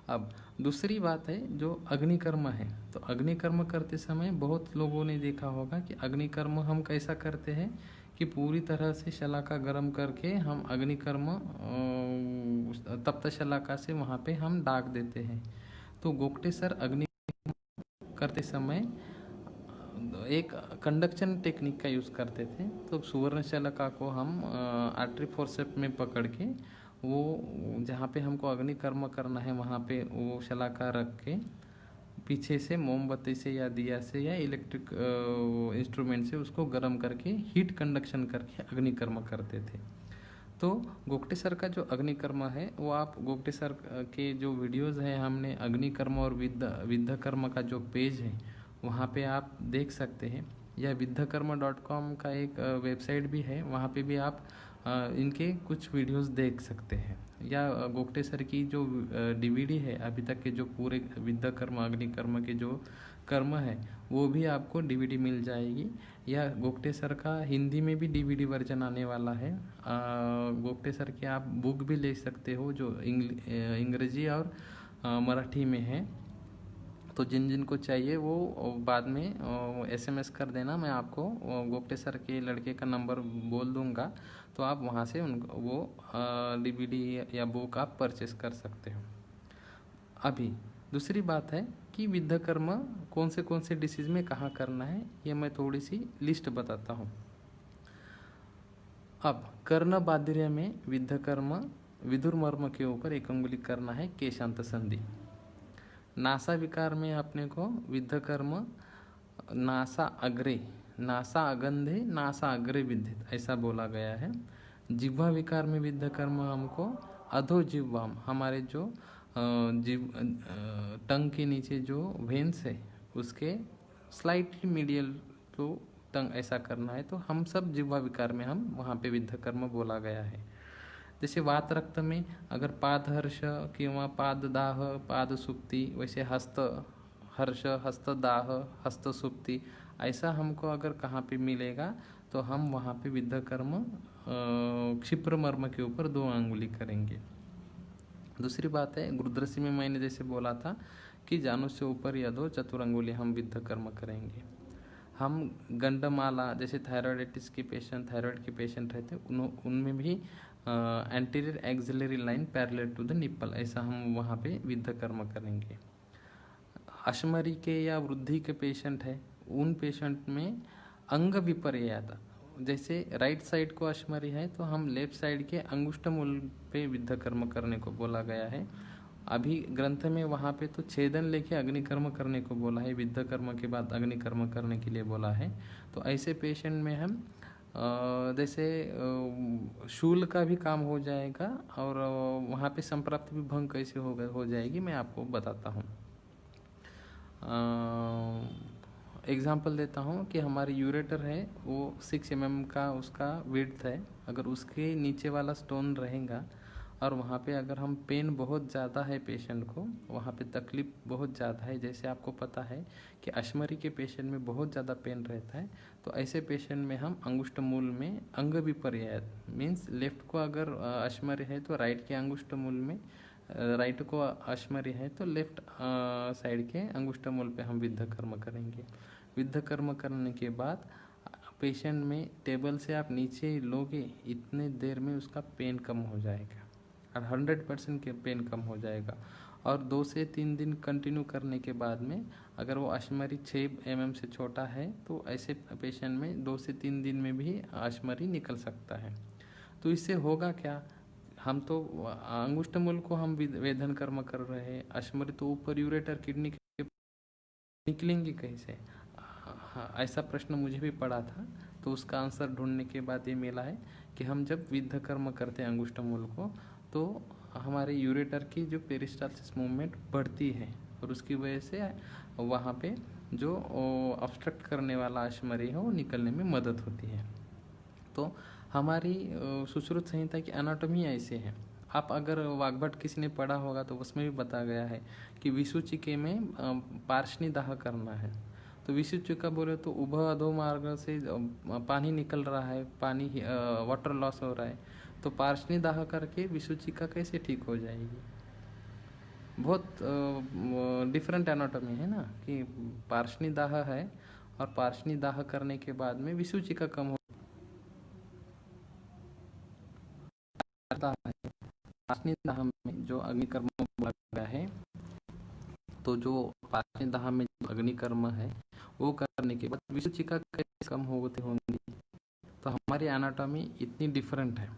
अब दूसरी बात है जो अग्निकर्म है, तो अग्निकर्म करते समय बहुत लोगों ने देखा होगा कि अग्निकर्म हम कैसा करते हैं कि पूरी तरह से शलाका गर्म करके हम अग्निकर्म तप्त शलाका से वहाँ पे हम दाग देते हैं। तो गोखटे सर अग्नि करते समय एक कंडक्शन टेक्निक का यूज़ करते थे। तो सुवर्ण शलाका को हम आर्टरी फोर्सेप में पकड़ के वो जहाँ पे हमको अग्नि कर्म करना है वहाँ पे वो शलाका रख के पीछे से मोमबत्ती से या दिया से या इलेक्ट्रिक इंस्ट्रूमेंट से उसको गर्म करके हीट कंडक्शन करके अग्नि कर्म करते थे। तो गोखटे सर का जो अग्नि कर्म है वो आप गोखटे सर के जो वीडियोज़ हैं, हमने अग्नि कर्म और विद्ध कर्म का जो पेज है वहाँ पे आप देख सकते हैं, या viddhakarma.com का एक वेबसाइट भी है, वहाँ पे भी आप इनके कुछ वीडियोस देख सकते हैं। या गोखटे सर की जो डीवीडी है अभी तक के जो पूरे विद्ध कर्म अग्नि कर्म के जो कर्म है वो भी आपको डीवीडी मिल जाएगी। या गोखटे सर का हिंदी में भी डीवीडी वर्जन आने वाला है। गोखटे सर की आप बुक भी ले सकते हो जो अंग्रेजी और मराठी में है। तो जिन जिन को चाहिए वो बाद में एसएमएस कर देना, मैं आपको गोखटे सर के लड़के का नंबर बोल दूंगा, तो आप वहाँ से उनको वो डीवीडी या बुक आप परचेस कर सकते हो। अभी दूसरी बात है कि विद्ध कर्म कौन से डिसीज़ में कहाँ करना है, ये मैं थोड़ी सी लिस्ट बताता हूँ। अब कर्ण बाधिर्य में विद्ध कर्म विदुर मर्म के ऊपर एक अंगुली करना है केशांत संधि। नासा विकार में अपने को विद्ध कर्म नासा अग्रे नासा अगंधे नासा अग्रे विद्धित ऐसा बोला गया है। जिह्वा विकार में विद्ध कर्म हमको अधो जिह्वाम, हमारे जो टंग के नीचे जो वेन्स है उसके स्लाइटली मीडियल तो टंग ऐसा करना है। तो हम सब जिह्वा विकार में हम वहाँ पे विद्ध कर्म बोला गया है। जैसे वात रक्त में अगर पाद हर्ष किंवा पाद दाह पाद सुप्ति, वैसे हस्त हर्ष हस्त दाह हस्त सुप्ति ऐसा हमको अगर कहाँ पे मिलेगा तो हम वहाँ पे विद्ध कर्म क्षिप्र मर्म के ऊपर 2 अंगुली करेंगे। दूसरी बात है गुरुद्रसी में मैंने जैसे बोला था कि जानु से ऊपर या 2 चतुरंगुली हम विद्ध कर्म करेंगे। हम गंडमाला जैसे थायराइडिटिस के पेशेंट थायराइड के पेशेंट रहते उनमें भी anterior axillary line parallel to the nipple ऐसा हम वहाँ पे विद्ध कर्म करेंगे। अश्मरी के या वृद्धि के पेशेंट है उन पेशेंट में अंग विपर्ययता, जैसे राइट साइड को अश्मरी है तो हम लेफ्ट साइड के अंगुष्ठ मूल पे विद्ध कर्म करने को बोला गया है। अभी ग्रंथ में वहाँ पे तो छेदन लेके अग्निकर्म करने को बोला है, विद्ध कर्म के बाद अग्निकर्म करने के लिए बोला है। तो ऐसे पेशेंट में हम जैसे शूल का भी काम हो जाएगा और वहाँ पे संप्राप्ति भी भंग कैसे हो जाएगी मैं आपको बताता हूँ। एग्जाम्पल देता हूँ कि हमारी यूरेटर है वो 6 mm का उसका विड्थ है, अगर उसके नीचे वाला स्टोन रहेगा और वहाँ पे अगर हम पेन बहुत ज़्यादा है पेशेंट को, वहाँ पे तकलीफ़ बहुत ज़्यादा है, जैसे आपको पता है कि अश्मरी के पेशेंट में बहुत ज़्यादा पेन रहता है, तो ऐसे पेशेंट में हम अंगुष्ठ मूल में अंग विपर्यय मीन्स लेफ्ट को अगर अश्मरी है तो राइट के अंगुष्ठ मूल में राइट को अश्मरी है तो लेफ्ट साइड के अंगुष्ठमूल पे हम विद्ध कर्म करेंगे। विद्ध कर्म करने के बाद पेशेंट में टेबल से आप नीचे लोगे, इतने देर में उसका पेन कम हो जाएगा और 100% के पेन कम हो जाएगा। और 2 से 3 दिन कंटिन्यू करने के बाद में अगर वो अश्मरी 6 mm से छोटा है तो ऐसे पेशेंट में 2 से 3 दिन में भी अश्मरी निकल सकता है। तो इससे होगा क्या, हम तो अंगुष्ठमूल को हम वेधन कर्म कर रहे हैं, अश्मरी तो ऊपर यूरेटर किडनी के निकलेंगी कैसे? हाँ, ऐसा प्रश्न मुझे भी पड़ा था। तो उसका आंसर ढूंढने के बाद ये मिला है कि हम जब विद्ध कर्म करते हैं अंगुष्ठमूल को तो हमारे यूरेटर की जो पेरिस्टालसिस मूवमेंट बढ़ती है और उसकी वजह से वहाँ पे जो ऑब्स्ट्रक्ट करने वाला अश्मरी है वो निकलने में मदद होती है। तो हमारी सुश्रुत संहिता की एनाटॉमी ऐसे है। आप अगर वाग्भट किसी ने पढ़ा होगा तो उसमें भी बताया गया है कि विसुचिके में पार्श्वनी दाह करना है। तो विसुचिका बोले तो उभय अधो मार्ग से पानी निकल रहा है, पानी वाटर लॉस हो रहा है, तो पार्श्वनी दाह करके विसुचिका कैसे ठीक हो जाएगी? बहुत डिफरेंट एनाटॉमी है ना, कि पार्श्वनी दाह है और पार्श्वनी दाह करने के बाद में विसुचिका कम हो है। पार्श्वनी दाह में जो अग्निकर्म बोला गया है, तो जो पार्श्वनी दाह में जो अग्निकर्म है वो करने के बाद विसुचिका कैसे कम होती होंगी? तो हमारी एनाटॉमी इतनी डिफरेंट है,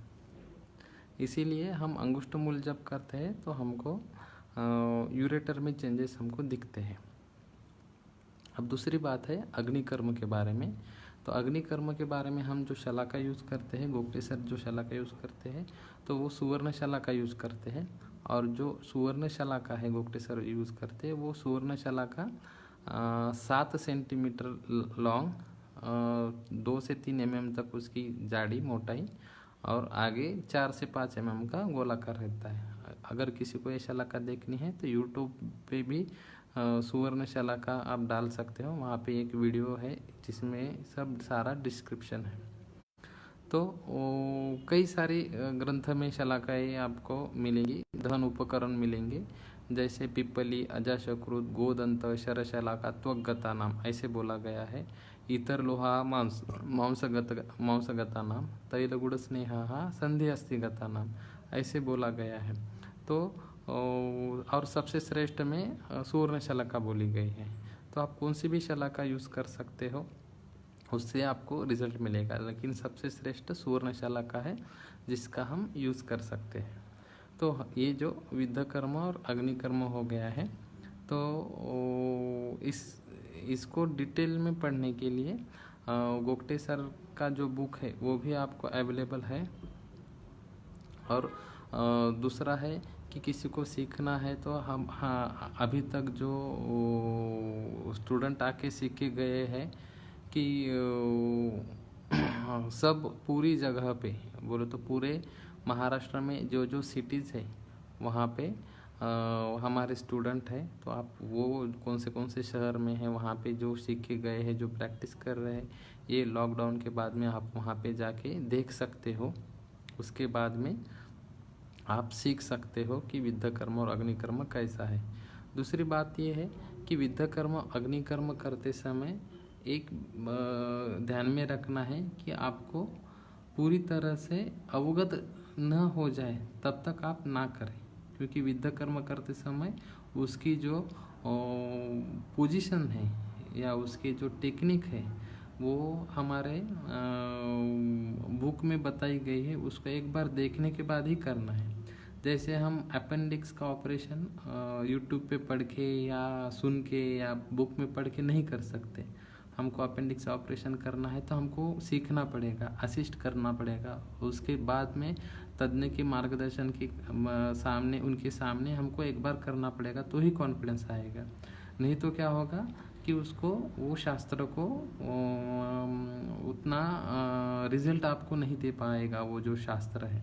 इसीलिए हम अंगुष्ठमूल जब करते हैं तो हमको यूरेटर में चेंजेस हमको दिखते हैं। अब दूसरी बात है अग्निकर्म के बारे में। तो अग्निकर्म के बारे में हम जो शलाका यूज़ करते हैं, गोगटे सर जो शलाका यूज़ करते हैं तो वो सुवर्ण शलाका यूज़ करते हैं। और जो सुवर्ण शलाका है गोगटे सर यूज़ करते हैं वो सुवर्ण शलाका 7 सेंटीमीटर लॉन्ग, 2 से 3 mm तक उसकी जाड़ी मोटाई और आगे 4 से 5 mm का गोलाकार रहता है। अगर किसी को ये शलाका देखनी है तो यूट्यूब पे भी सुवर्ण शलाका आप डाल सकते हो, वहाँ पे एक वीडियो है जिसमें सब सारा डिस्क्रिप्शन है। तो कई सारी ग्रंथ में शलाकाएँ आपको मिलेंगी, दहन उपकरण मिलेंगे, जैसे पिप्पली, अजाशकृत, गोदंत, शरशलाका, त्वगता नाम ऐसे बोला गया है। इतर लोहा मांसगता नाम, तैलगुड़ स्नेहा संधि अस्थिगता नाम ऐसे बोला गया है। तो और सबसे श्रेष्ठ में सुवर्ण शलाका बोली गई है। तो आप कौन सी भी शलाका यूज़ कर सकते हो, उससे आपको रिजल्ट मिलेगा, लेकिन सबसे श्रेष्ठ सुवर्ण शलाका है जिसका हम यूज़ कर सकते हैं। तो ये जो विद्ध कर्म और अग्निकर्म हो गया है, तो इसको डिटेल में पढ़ने के लिए गोगटे सर का जो बुक है वो भी आपको अवेलेबल है। और दूसरा है कि किसी को सीखना है तो हम अभी तक जो स्टूडेंट आके सीख के गए हैं कि सब पूरी जगह पे बोले तो पूरे महाराष्ट्र में जो जो सिटीज़ है वहाँ पे हमारे स्टूडेंट हैं। तो आप वो कौन से शहर में हैं वहाँ पे जो सीख के गए हैं, जो प्रैक्टिस कर रहे हैं, ये लॉकडाउन के बाद में आप वहाँ पे जाके देख सकते हो। उसके बाद में आप सीख सकते हो कि विद्ध कर्म और अग्निकर्म कैसा है। दूसरी बात ये है कि विद्ध कर्म अग्निकर्म करते समय एक ध्यान में रखना है कि आपको पूरी तरह से अवगत न हो जाए तब तक आप ना करें, क्योंकि विद्ध कर्म करते समय उसकी जो पोजीशन है या उसकी जो टेक्निक है वो हमारे बुक में बताई गई है, उसको एक बार देखने के बाद ही करना है। जैसे हम अपेंडिक्स का ऑपरेशन यूट्यूब पे पढ़ के या सुन के या बुक में पढ़ के नहीं कर सकते। हमको अपेंडिक्स ऑपरेशन करना है तो हमको सीखना पड़ेगा, असिस्ट करना पड़ेगा। उसके बाद में तज्ञ के मार्गदर्शन के सामने उनके सामने हमको एक बार करना पड़ेगा तो ही कॉन्फिडेंस आएगा। नहीं तो क्या होगा कि उसको वो शास्त्र को उतना रिजल्ट आपको नहीं दे पाएगा वो जो शास्त्र है।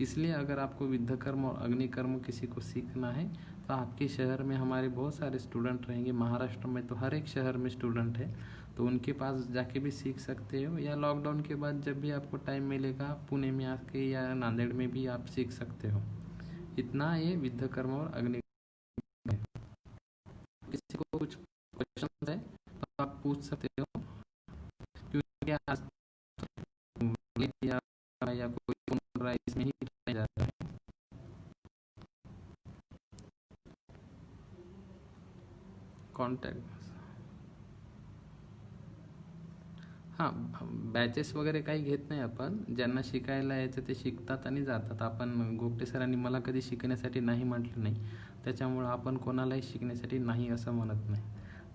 इसलिए अगर आपको विद्ध कर्म और अग्निकर्म किसी को सीखना है तो आपके शहर में हमारे बहुत सारे स्टूडेंट रहेंगे, महाराष्ट्र में तो हर एक शहर में स्टूडेंट है, तो उनके पास जाके भी सीख सकते हो, या लॉकडाउन के बाद जब भी आपको टाइम मिलेगा पुणे में आके या नांदेड़ में भी आप सीख सकते हो। इतना ये विद्ध कर्म और अग्नि कर्म है। किसी को कुछ क्वेश्चन है तो आप पूछ सकते हो, क्योंकि आज या कोई इसमें ही जा रहा है। कॉन्टॅक्ट हां, बॅचेस वगैरे काही घेत नाही आपण. ज्यांना शिकायला यायचं ते शिकतात आणि जातात. आपण गोगटे सरांनी मला कधी शिकण्यासाठी नाही म्हटलं नाही, त्याच्यामुळं आपण कोणालाही शिकण्यासाठी नाही असं म्हणत नाही.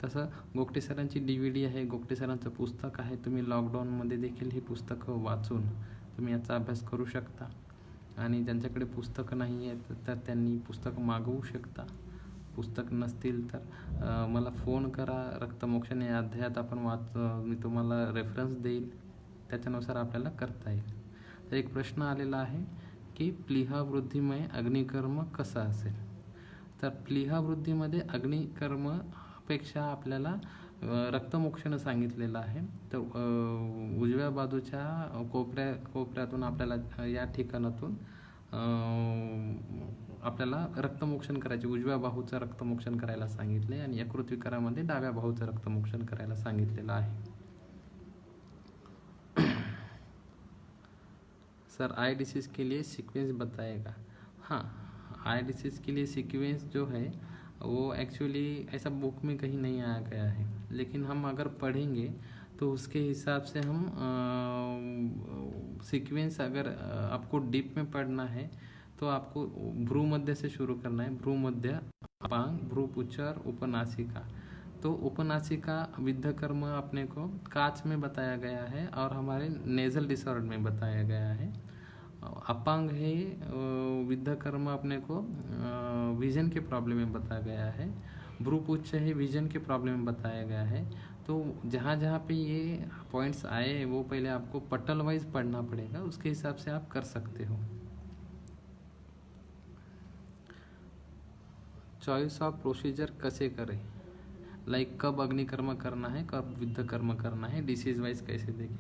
तसं गोगटे सरांची DVD आहे, गोगटे सरांचं पुस्तक आहे. तुम्ही लॉकडाऊनमध्ये देखील ही पुस्तकं वाचून तुम्ही याचा अभ्यास करू शकता. आणि ज्यांच्याकडे पुस्तकं नाही आहेत तर त्यांनी पुस्तकं मागवू शकता. पुस्तक नसतील तर मला फोन करा. रक्तमोक्षण या अध्यायात आपण मी तुम्हाला रेफरन्स देईल, त्याच्यानुसार आपल्याला करता येईल. तर एक प्रश्न आलेला आहे की प्लीहावृद्धीमय अग्निकर्म कसं असेल. तर प्लीहावृद्धीमध्ये अग्निकर्मपेक्षा आपल्याला रक्तमोक्षण सांगितलेलं आहे. तर उजव्या बाजूच्या कोपऱ्यातून आपल्याला या ठिकाणातून आपल्याला रक्तमोक्षण करायचे. उजव्या बाहूचं रक्तमोक्षण करायला सांगितले आणि यकृत विकारामध्ये डाव्या बाहूचं रक्तमोक्षण करायला सांगितलेलं आहे. सर आई डिसीज़ के लिए सीक्वेंस बताएगा. हाँ, आई डिसीज़ के लिए सीक्वेंस जो है वो एक्चुअली ऐसा बुक में कहीं नहीं आया गया है, लेकिन हम अगर पढ़ेंगे तो उसके हिसाब से हम सीक्वेंस अगर आपको डीप में पढ़ना है तो आपको भ्रू मध्य से शुरू करना है. भ्रू मध्य, अपांग, भ्रू पुच्छर, उपनासिका. तो उपनासिका विद्ध कर्म अपने को काच में बताया गया है और हमारे नेजल डिसऑर्डर में बताया गया है. अपांग है विद्ध कर्म अपने को विजन के प्रॉब्लम में बताया गया है. भ्रूपुच्छ है विजन के प्रॉब्लम में बताया गया है. तो जहाँ जहाँ पे ये पॉइंट्स आए वो पहले आपको पटल वाइज पढ़ना पड़ेगा, उसके हिसाब से आप कर सकते हो. चॉइस ऑफ प्रोसीजर कैसे करें, लाइक कब अग्निकर्म करना है, कब विद्ध कर्म करना है, डिसीज वाइज कैसे देखें.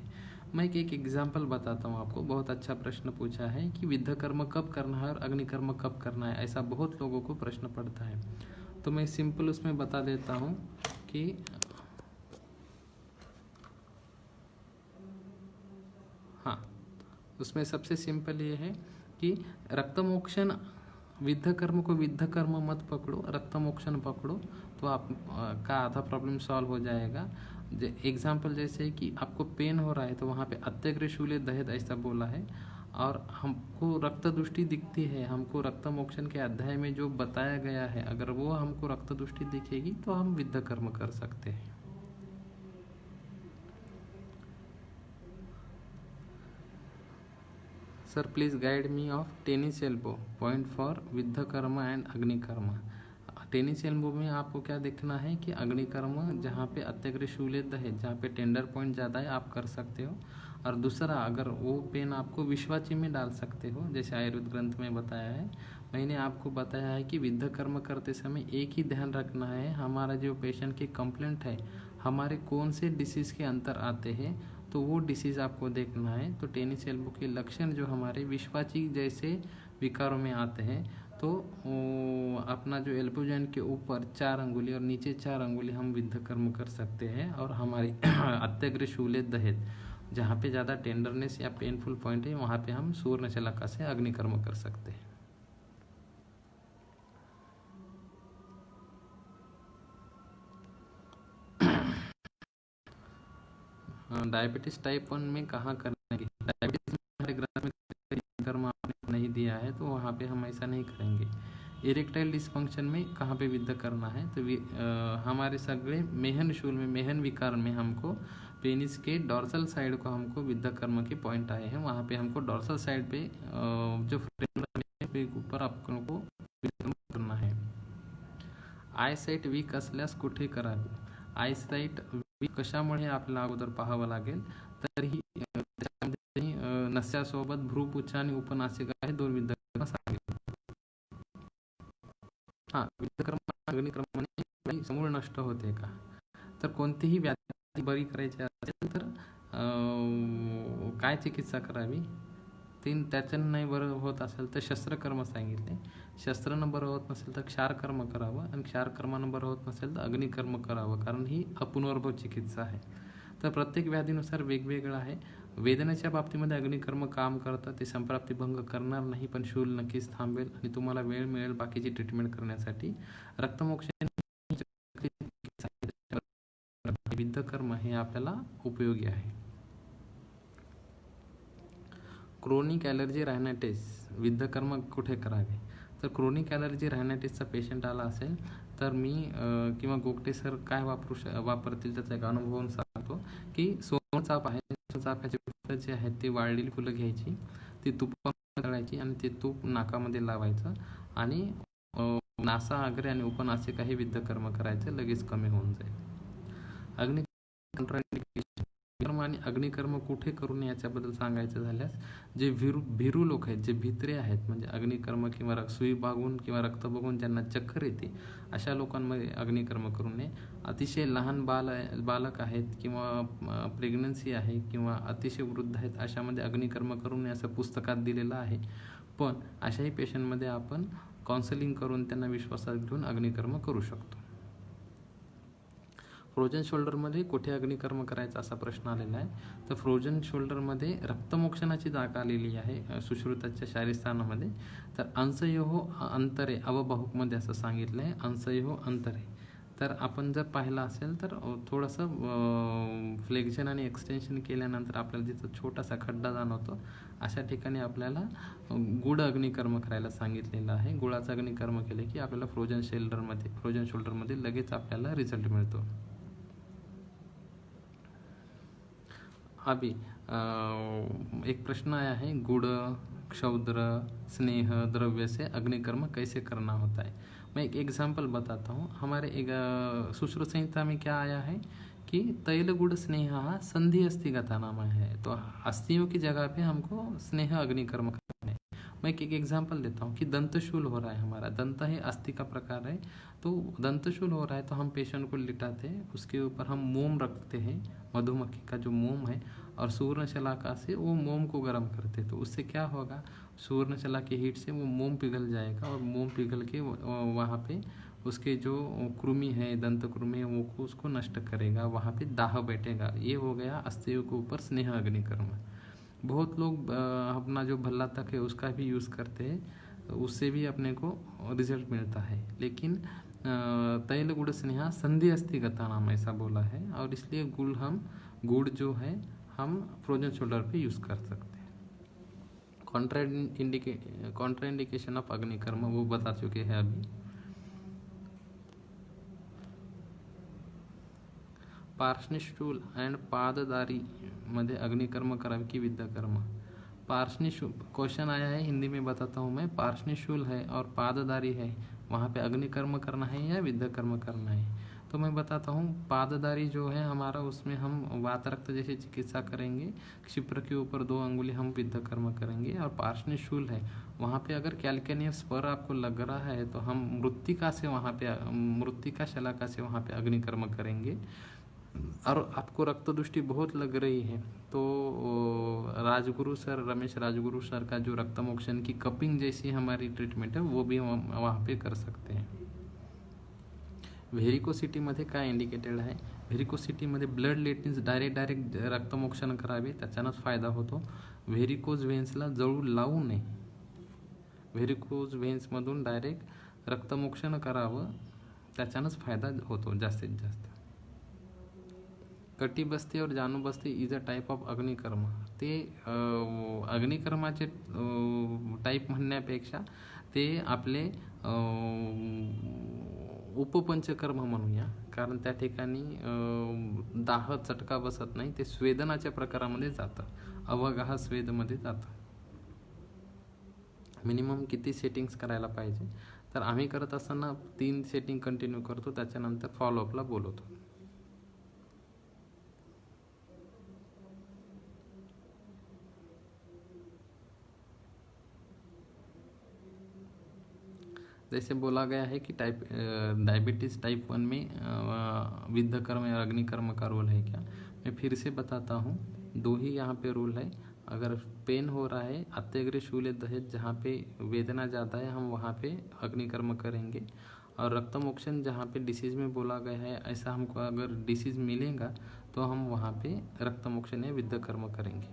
मैं एक एग्जाम्पल बताता हूँ आपको. बहुत अच्छा प्रश्न पूछा है कि विद्ध कर्म कब करना है और अग्निकर्म कब करना है, ऐसा बहुत लोगों को प्रश्न पड़ता है. तो मैं सिंपल उसमें बता देता हूँ कि हाँ, उसमें सबसे सिंपल ये है कि रक्तमोक्षण, विद्ध कर्म को विद्ध कर्म मत पकड़ो, रक्तमोक्षण पकड़ो तो आप का आधा प्रॉब्लम सॉल्व हो जाएगा. एग्जाम्पल जैसे कि आपको पेन हो रहा है तो वहाँ पे अत्यग्र शूले दहेद ऐसा बोला है और हमको रक्त दृष्टि दिखती है. हमको रक्तमोक्षण के अध्याय में जो बताया गया है अगर वो हमको रक्त दृष्टि दिखेगी तो हम विद्ध कर्म कर सकते हैं. Sir please guide me of tennis elbow point for विद्ध कर्म एंड अग्निकर्म. टेनिस एल्बो में आपको क्या देखना है कि अग्निकर्म जहाँ पे अत्यग्र शूलेद है, जहाँ पे टेंडर पॉइंट ज़्यादा है आप कर सकते हो. और दूसरा, अगर वो पेन आपको विश्वाची में डाल सकते हो जैसे आयुर्वेद ग्रंथ में बताया है. मैंने आपको बताया है कि विद्ध कर्म करते समय एक ही ध्यान रखना है, हमारा जो पेशेंट की कंप्लेंट है हमारे कौन से डिसीज़ के अंतर आते हैं तो वो डिसीज़ आपको देखना है. तो टेनिस एल्बो के लक्षण जो हमारे विश्वाची जैसे विकारों में आते हैं तो अपना जो एल्बो जॉइंट के ऊपर 4 अंगुली और नीचे 4 अंगुली हम विद्ध कर्म कर सकते हैं. और हमारी अत्यग्र शूले दहेद जहाँ पे ज़्यादा टेंडरनेस या पेनफुल पॉइंट है वहाँ पे हम सूर्ण शलाका से अग्निकर्म कर सकते हैं. डायबिटीज़ टाइप 1 में कहाँ करेंगे. डायबिटीज़ में हमारे ग्रंथ में कर्म आपने नहीं दिया है तो वहाँ पे हम ऐसा नहीं करेंगे. इरेक्टाइल डिस्फंक्शन में कहाँ पे विद्ध करना है तो हमारे सगळे मेहन शूल में, मेहन विकार में हमको पेनिस के डॉर्सल साइड को हमको विद्ध कर्म के पॉइंट आए हैं, वहाँ पे हमको डॉर्सल साइड पे जो फ्रेम पे ऊपर आपको विद्ध करना है. आयसाइट वीक असल्यास कुठे करावी. आयसाइट वीक कशामुळे आपल्याला अगोदर पाहावं लागेल. तरीही त्याच्यामध्ये नस्यासोबत भ्रूपुच्छ आणि उपनासिका हे 2 विद्ध कर्म सांगितले. हां, विद्ध कर्म अग्निकर्माने समूळ नष्ट होते का. तर कोणतीही व्याधी बरी करायची असेल तर काय चिकित्सा करावी त्याच्यानं नाही बरं होत असेल तर शस्त्रकर्म सांगितले. शस्त्रानं बरं होत नसेल तर क्षारकर्म करावं, आणि क्षारकर्मानं बरं होत नसेल तर अग्निकर्म करावं, कारण ही अपुनर्भव चिकित्सा आहे. तर प्रत्येक व्याधीनुसार वेगवेगळं आहे. वेदनेच्या बाबतीमध्ये अग्निकर्म काम करतं, ते संप्राप्तिभंग करणार नाही, पण शूल नक्कीच थांबेल आणि तुम्हाला वेळ मिळेल बाकीची ट्रीटमेंट करण्यासाठी. रक्तमोक्षण विविध कर्म हे आपल्याला उपयोगी आहे. क्रोनिक ॲलर्जी रायनायटिस विविध कर्म कुठे करावे? तर क्रोनिक ॲलर्जी रायनायटिसचा पेशंट आला असेल तर मी किंवा गोगटे सर काय वापरतील त्याचा एक अनुभव सांगतो की सोनचाफ आहे, सोनचाफ्याची फुलं जी आहेत ती वाळलेली फुलं घ्यायची, ती तुपात तळायची आणि ते तूप नाकामध्ये लावायचं आणि नासा आगरे आणि उपनासिका हे विविध कर्म करायचे, लगेच कमी होऊन जाईल. कर्म आणि अग्निकर्म कुठे करू नये याच्याबद्दल सांगायचं झाल्यास, जे भिरू लोक आहेत, जे भित्रे आहेत, म्हणजे अग्निकर्म किंवा सुई बघून किंवा रक्त बघून ज्यांना चक्कर येते अशा लोकांमध्ये अग्निकर्म करू नये. अतिशय लहान बालक आहेत किंवा प्रेग्नन्सी आहे किंवा अतिशय वृद्ध आहेत अशामध्ये अग्निकर्म करू नये असं पुस्तकात दिलेलं आहे. पण अशाही पेशंटमध्ये आपण काउन्सिलिंग करून त्यांना विश्वासात घेऊन अग्निकर्म करू शकतो. फ्रोजन शोल्डरमध्ये कुठे अग्निकर्म करायचा असा प्रश्न आलेला आहे. तर फ्रोजन शोल्डरमध्ये रक्तमोक्षणाची जागा आलेली आहे सुश्रुताच्या शारीस्थानामध्ये. तर अंशयोः अंतरे अवबाहुकमध्ये असं सांगितलं आहे, अंशयोः अंतरे. तर आपण जर पाहिलं असेल तर थोडंसं फ्लेक्शन आणि एक्सटेन्शन केल्यानंतर आपल्याला जिथं छोटासा खड्डा जाणवतो अशा ठिकाणी आपल्याला गुड अग्निकर्म करायला सांगितलेलं आहे. गुळाचं अग्निकर्म केले की आपल्याला फ्रोजन शोल्डरमध्ये लगेच आपल्याला रिझल्ट मिळतो. अभी एक प्रश्न आया है, गुड़, क्षौद्र, स्नेह द्रव्य से अग्निकर्म कैसे करना होता है. मैं एक एग्जाम्पल बताता हूँ. हमारे एक सुश्रुत संहिता में क्या आया है कि तैल गुड़ स्नेह संधि अस्थिगता नाम है. तो अस्थियों की जगह पे हमको स्नेह अग्निकर्म करना है. मैं एक एग्जाम्पल देता हूँ कि दंतशूल हो रहा है, हमारा दंत है अस्थि का प्रकार है, तो दंतशूल हो रहा है तो हम पेशेंट को लिटाते हैं, उसके ऊपर हम मोम रखते हैं, मधुमक्खी का जो मोम है, और सुवर्ण शलाका से वो मोम को गर्म करते हैं. तो उससे क्या होगा, सुवर्ण शला की हीट से वो मोम पिघल जाएगा और मोम पिघल के वहाँ पे उसके जो कृमि है, दंत कृमि है, वो उसको नष्ट करेगा, वहाँ पे दाह बैठेगा. ये हो गया अस्थियों के ऊपर स्नेह अग्निकर्म. बहुत लोग अपना जो भल्ला तक है उसका भी यूज़ करते हैं, तो उससे भी अपने को रिजल्ट मिलता है. लेकिन तैल गुड़ स्नेहा संधि अस्थिगता नाम ऐसा बोला है, और इसलिए गुड़ जो है हम फ्रोजन शोल्डर पे यूज़ कर सकते हैं. कॉन्ट्राइंडिकेशन ऑफ अग्निकर्म वो बता चुके हैं अभी. पार्श्वशूल एंड पाददारी मध्ये अग्निकर्म करावे की विद्याकर्म. पार्श्वशूल क्वेश्चन आया है, हिंदी में बताता हूँ मैं. पार्श्वशूल है और पाददारी है, वहाँ पे अग्निकर्म करना है या विद्याकर्म करना है. तो मैं बताता हूँ, पाददारी जो है हमारा, उसमें हम वात रक्त जैसे चिकित्सा करेंगे, क्षिप्र के ऊपर 2 अंगुली हम विद्याकर्म करेंगे. और पार्श्वशूल है, वहाँ पे अगर कैल्केनियस स्पर आपको लग रहा है तो हम मृत्तिका शलाका से वहाँ पे अग्निकर्म करेंगे. और आपको रक्त दृष्टि बहुत लग रही है तो रमेश राजगुरु सर का जो रक्तमोक्षण की कपिंग जैसी हमारी ट्रीटमेंट है वो भी हम वहाँ पे कर सकते हैं. व्हेरिकोसिटीमध्ये काय इंडिकेटेड आहे, व्हेरिकोसिटीमध्ये ब्लड लेटिन्स डायरेक्ट रक्तमोक्षण करावे, त्याच्यानंच फायदा होतो. व्हेरिकोज व्हेन्सला जळू लावू नये. व्हेरिकोज व्हेन्समधून डायरेक्ट रक्तमोक्षण करावं, त्याच्यानंच फायदा होतो जास्तीत जास्त. कटिबस्ती और जानुबस्ती इज अ टाइप ऑफ अग्निकर्म. ते अग्निकर्माचे टाईप म्हणण्यापेक्षा ते आपले उपपंचकर्म म्हणूया, कारण त्या ठिकाणी दाह चटका बसत नाही, ते स्वेदनाच्या प्रकारामध्ये जातं, अवगाह स्वेदमध्ये जातं. मिनिमम किती सेटिंग्स करायला पाहिजे, तर आम्ही करत असताना 3 सेटिंग कंटिन्यू करतो, त्याच्यानंतर फॉलोअपला बोलवतो. जैसे बोला गया है कि डायबिटीज़ टाइप 1 में विद्ध कर्म या अग्निकर्म का रोल है क्या. मैं फिर से बताता हूँ, 2 ही यहाँ पे रोल है. अगर पेन हो रहा है अत्यग्रे शूले दहेज, जहाँ पे वेदना ज़्यादा है हम वहाँ पे अग्निकर्म करेंगे। और रक्तमोक्षण जहाँ पे डिसीज़ में बोला गया है ऐसा हमको अगर डिसीज़ मिलेगा तो हम वहाँ पे रक्तमोक्षण या विद्ध कर्म करेंगे।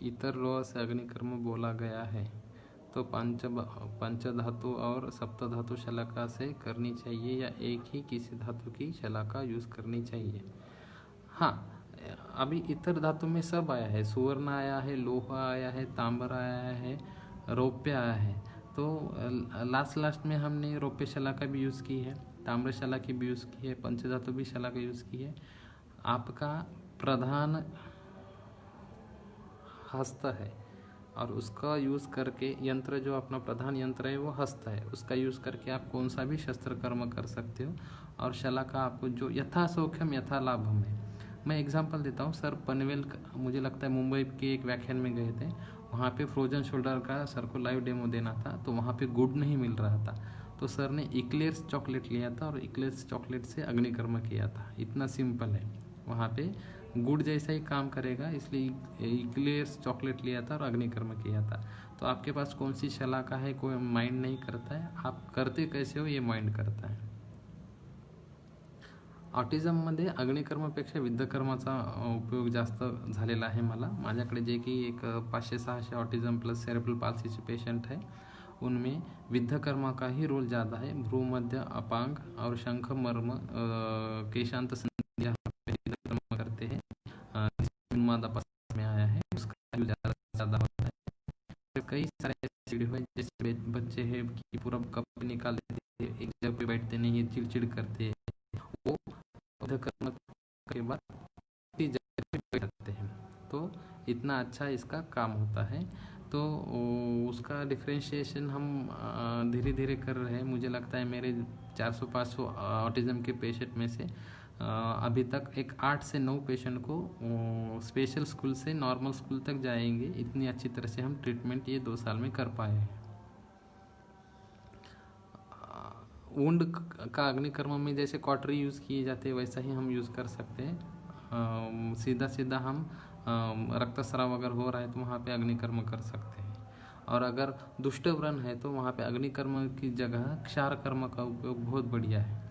इतर लोह से अग्निकर्म बोला गया है तो पंचधातु और सप्तधातु शलाका से करनी चाहिए या एक ही किसी धातु की शलाका यूज़ करनी चाहिए? हाँ, अभी इतर धातु में सब आया है, सुवर्ण आया है, लोहा आया है, तांबर आया है, रौप्य आया है। तो लास्ट में हमने रौप्य शलाका भी यूज़ की है, ताम्र शलाका भी यूज़ की है, पंचधातु भी शलाका यूज़ की है। आपका प्रधान हस्त है और उसका यूज़ करके यंत्र, जो अपना प्रधान यंत्र है वो हस्त है, उसका यूज़ करके आप कौन सा भी शस्त्र कर्म कर सकते हो। और शलाका आपको जो यथा सौख्यम यथा लाभम है। मैं एग्जांपल देता हूँ सर, पनवेल मुझे लगता है मुंबई के एक व्याख्यान में गए थे, वहाँ पे फ्रोजन शोल्डर का सर को लाइव डेमो देना था, तो वहाँ पे गुड़ नहीं मिल रहा था, तो सर ने इक्लेयर्स चॉकलेट लिया था और इक्लेयर्स चॉकलेट से अग्निकर्म किया था। इतना सिंपल है, वहाँ पे गुड़ जैसा ही काम करेगा, इसलिए इक्लेयर्स चॉकलेट लिया था और अग्निकर्म किया था। तो आपके पास कौन सी शलाका है कोई माइंड नहीं करता है, आप करते कैसे हो ये माइंड करता है। ऑटिझममध्ये अग्निकर्मापेक्षा विद्धकर्माचा उपयोग जास्त झालेला आहे माझ्याकडे जे की एक 500-600 ऑटिज़म प्लस सेरेब्रल पाल्सीचे पेशेंट है, उनमें विद्धकर्मा का ही रोल ज़्यादा है। भ्रूमध्य अपांग और शंख मर्म केशांत संध्या विद्धकर्म करते हैं, उन्मादा में आया है, उसका ज़्यादा होता है। कई सारे ऐसे वीडियो है जैसे बच्चे हैं कि पूरा कप निकाल देते, एक जगह पे बैठते नहीं, चिड़चिड़ करते, वो कर्म के बाद बैठते हैं, तो इतना अच्छा इसका काम होता है। तो उसका डिफ्रेंशिएशन हम धीरे धीरे कर रहे हैं। मुझे लगता है मेरे 400-500 ऑटिज़म के पेशेंट में से अभी तक एक 8 से 9 पेशेंट को स्पेशल स्कूल से नॉर्मल स्कूल तक जाएंगे, इतनी अच्छी तरह से हम ट्रीटमेंट ये 2 साल में कर पाए हैं। वुंड का अग्निकर्म में जैसे कॉटरी यूज़ किए जाते हैं वैसा ही हम यूज़ कर सकते हैं। सीधा हम रक्तस्राव अगर हो रहा है तो वहाँ पे अग्निकर्म कर सकते हैं। और अगर दुष्ट व्रण है तो वहाँ पे अग्निकर्म की जगह क्षार कर्म का उपयोग बहुत बढ़िया है।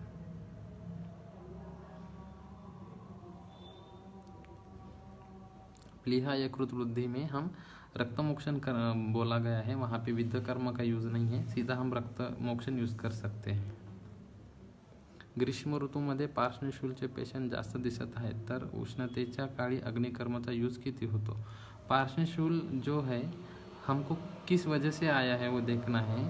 प्लीहा यकृत वृद्धि में हम रक्तमोक्षण बोला गया है, वहाँ पे विद्ध कर्म का यूज़ नहीं है, सीधा हम रक्तमोक्षण यूज़ कर सकते हैं। ग्रीष्म ऋतूमध्ये पार्श्वशूलचे पेशंट जास्त दिसत आहेत, तर उष्णतेच्या काळी अग्निकर्मचा यूज़ किती होतो? पार्श्वशूल जो है हमको किस वजह से आया है वो देखना है।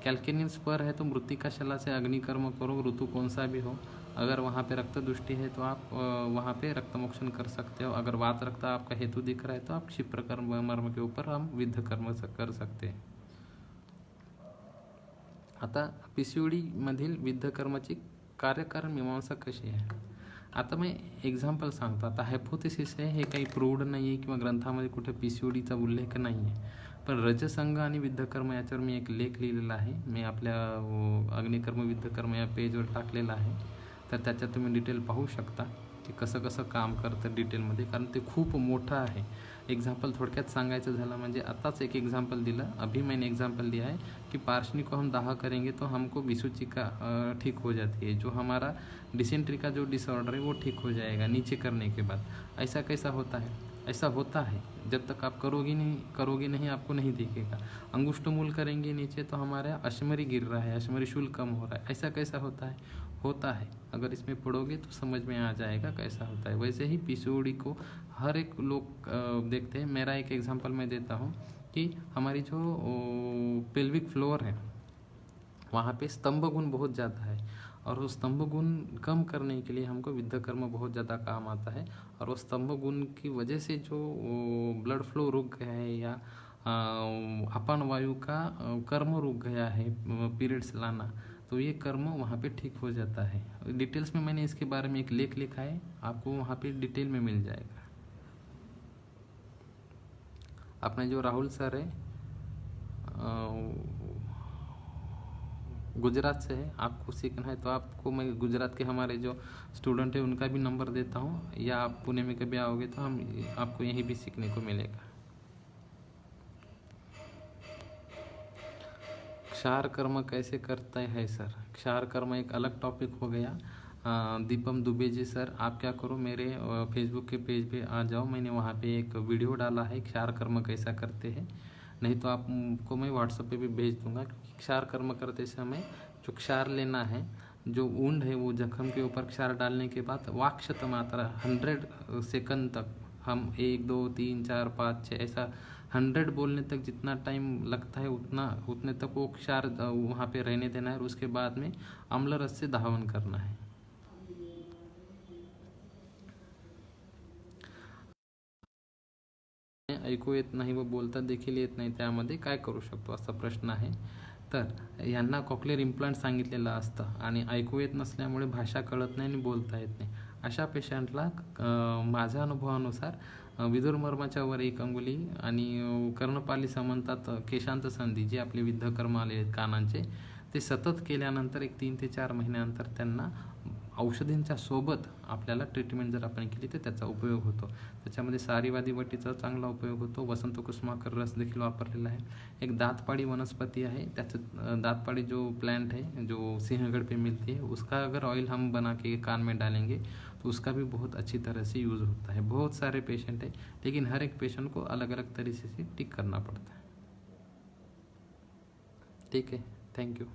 कैल्केनियन स्पर है तो मृत्तिका शला से अग्निकर्म करो, ऋतु कौन सा भी हो। अगर वहाँ पे रक्त दृष्टि है तो आप वहाँ पे रक्तमोक्षण कर सकते हो। अगर वात रक्त आपका हेतु दिख रहा है तो आप क्षिप्र कर्म मर्म के ऊपर हम विद्ध कर्म कर सकते हैं। आता पीसीओडी मधील विद्ध कर्माची कार्यकारण मीमांसा कशी आहे? आता मैं एक्झाम्पल सांगतो। आता हायपोथेसिस आहे, हे काही प्रूव्ड नाही आहे किंवा ग्रंथामध्ये कुठे पीसीओडीचा उल्लेख नाही आहे, पण रजसंग आणि विद्धकर्म याच्यावर मी एक लेख लिहिलेला आहे, मी आपल्या अग्निकर्म विद्धकर्म या पेजवर टाकलेला आहे, तर त्याच्यात तुम्ही डिटेल पाहू शकता की कसं कसं काम करतं डिटेलमध्ये, कारण ते खूप मोठं आहे। एग्जाम्पल थोड़क्यात सांगायचं झालं म्हणजे आताच एक एग्जाम्पल दिला, अभी मैंने एग्जाम्पल दिया है कि पार्शनी को हम दाह करेंगे तो हमको विसुचिका ठीक हो जाती है, जो हमारा डिसेंट्री का जो डिसऑर्डर है वो ठीक हो जाएगा नीचे करने के बाद। ऐसा कैसा होता है? ऐसा होता है जब तक आप करोगे नहीं आपको नहीं दिखेगा। अंगुष्ठमूल करेंगे नीचे तो हमारा अश्मरी गिर रहा है, अश्मरी शूल कम हो रहा है। ऐसा कैसा होता है? होता है। अगर इसमें पढ़ोगे तो समझ में आ जाएगा कैसा होता है। वैसे ही पीसीओडी को हर एक लोग देखते हैं। मेरा एक एग्जांपल मैं देता हूँ कि हमारी जो पेल्विक फ्लोर है वहाँ पे स्तंभ गुण बहुत ज़्यादा है, और वो स्तंभ गुण कम करने के लिए हमको विद्ध कर्म बहुत ज़्यादा काम आता है। और वो स्तंभ गुण की वजह से जो ब्लड फ्लो रुक गया है या अपान वायु का कर्म रुक गया है पीरियड्स लाना, तो ये कर्म वहाँ पे ठीक हो जाता है। डिटेल्स में मैंने इसके बारे में एक लेख लिखा है, आपको वहाँ पे डिटेल में मिल जाएगा। अपने जो राहुल सर है गुजरात से है, आपको सीखना है तो आपको मैं गुजरात के हमारे जो स्टूडेंट है उनका भी नंबर देता हूँ, या आप पुणे में कभी आओगे तो हम आपको यहीं भी सीखने को मिलेगा। क्षार कर्म कैसे करता है सर? क्षार कर्म एक अलग टॉपिक हो गया। दीपम दुबे जी सर, आप क्या करो, मेरे फेसबुक के पेज पे आ जाओ, मैंने वहाँ पे एक वीडियो डाला है क्षार कर्म कैसा करते हैं, नहीं तो आपको मैं व्हाट्सएप पे भी भेज दूंगा। क्योंकि क्षार कर्म करते समय जो क्षार लेना है, जो ऊंड है वो जख्म के ऊपर क्षार डालने के बाद वाक्षत मात्रा 100 सेकंड तक हम 1 2 3 4 5 6 ऐसा 100 बोलने तक जितना टाइम लगता है उतने तक वो क्षार वहाँ पे रहने देना है, और उसके बाद में आम्ल रस से धावन करना है। ऐकू येत नाही व बोलता देखील येत नाही, त्यामध्ये काय करू शकतो असा प्रश्न आहे। तर यांना कॉक्लिअर इम्प्लांट सांगितलेलं असतं आणि ऐकू येत नसल्यामुळे भाषा कळत नाही आणि बोलता येत नाही, अशा पेशंटला माझ्या अनुभवानुसार विदुर्मर्माच्या वर 1 अंगुली आणि कर्णपाली समंतात केशांत संधी जे आपले विद्धकर्म आले आहेत कानांचे, ते सतत केल्यानंतर एक 3 ते 4 महिन्यानंतर त्यांना औषधींच्या सोबत आपल्याला ट्रीटमेंट जर आपण केली तर त्याचा उपयोग होतो। त्याच्यामध्ये सारीवादी वटीचा चांगला उपयोग होतो, वसंत कुसुमाकर रस देखील वापरलेला आहे। एक दातपाड़ी वनस्पति है, त्याचं दातपाड़ी जो प्लांट है जो सिंहगढ़ पे मिलती है, उसका अगर ऑयल हम बना के कान में डालेंगे तो उसका भी बहुत अच्छी तरह से यूज़ होता है। बहुत सारे पेशेंट है, लेकिन हर एक पेशेंट को अलग अलग तरीके से ठीक करना पड़ता है। ठीक है, थैंक यू।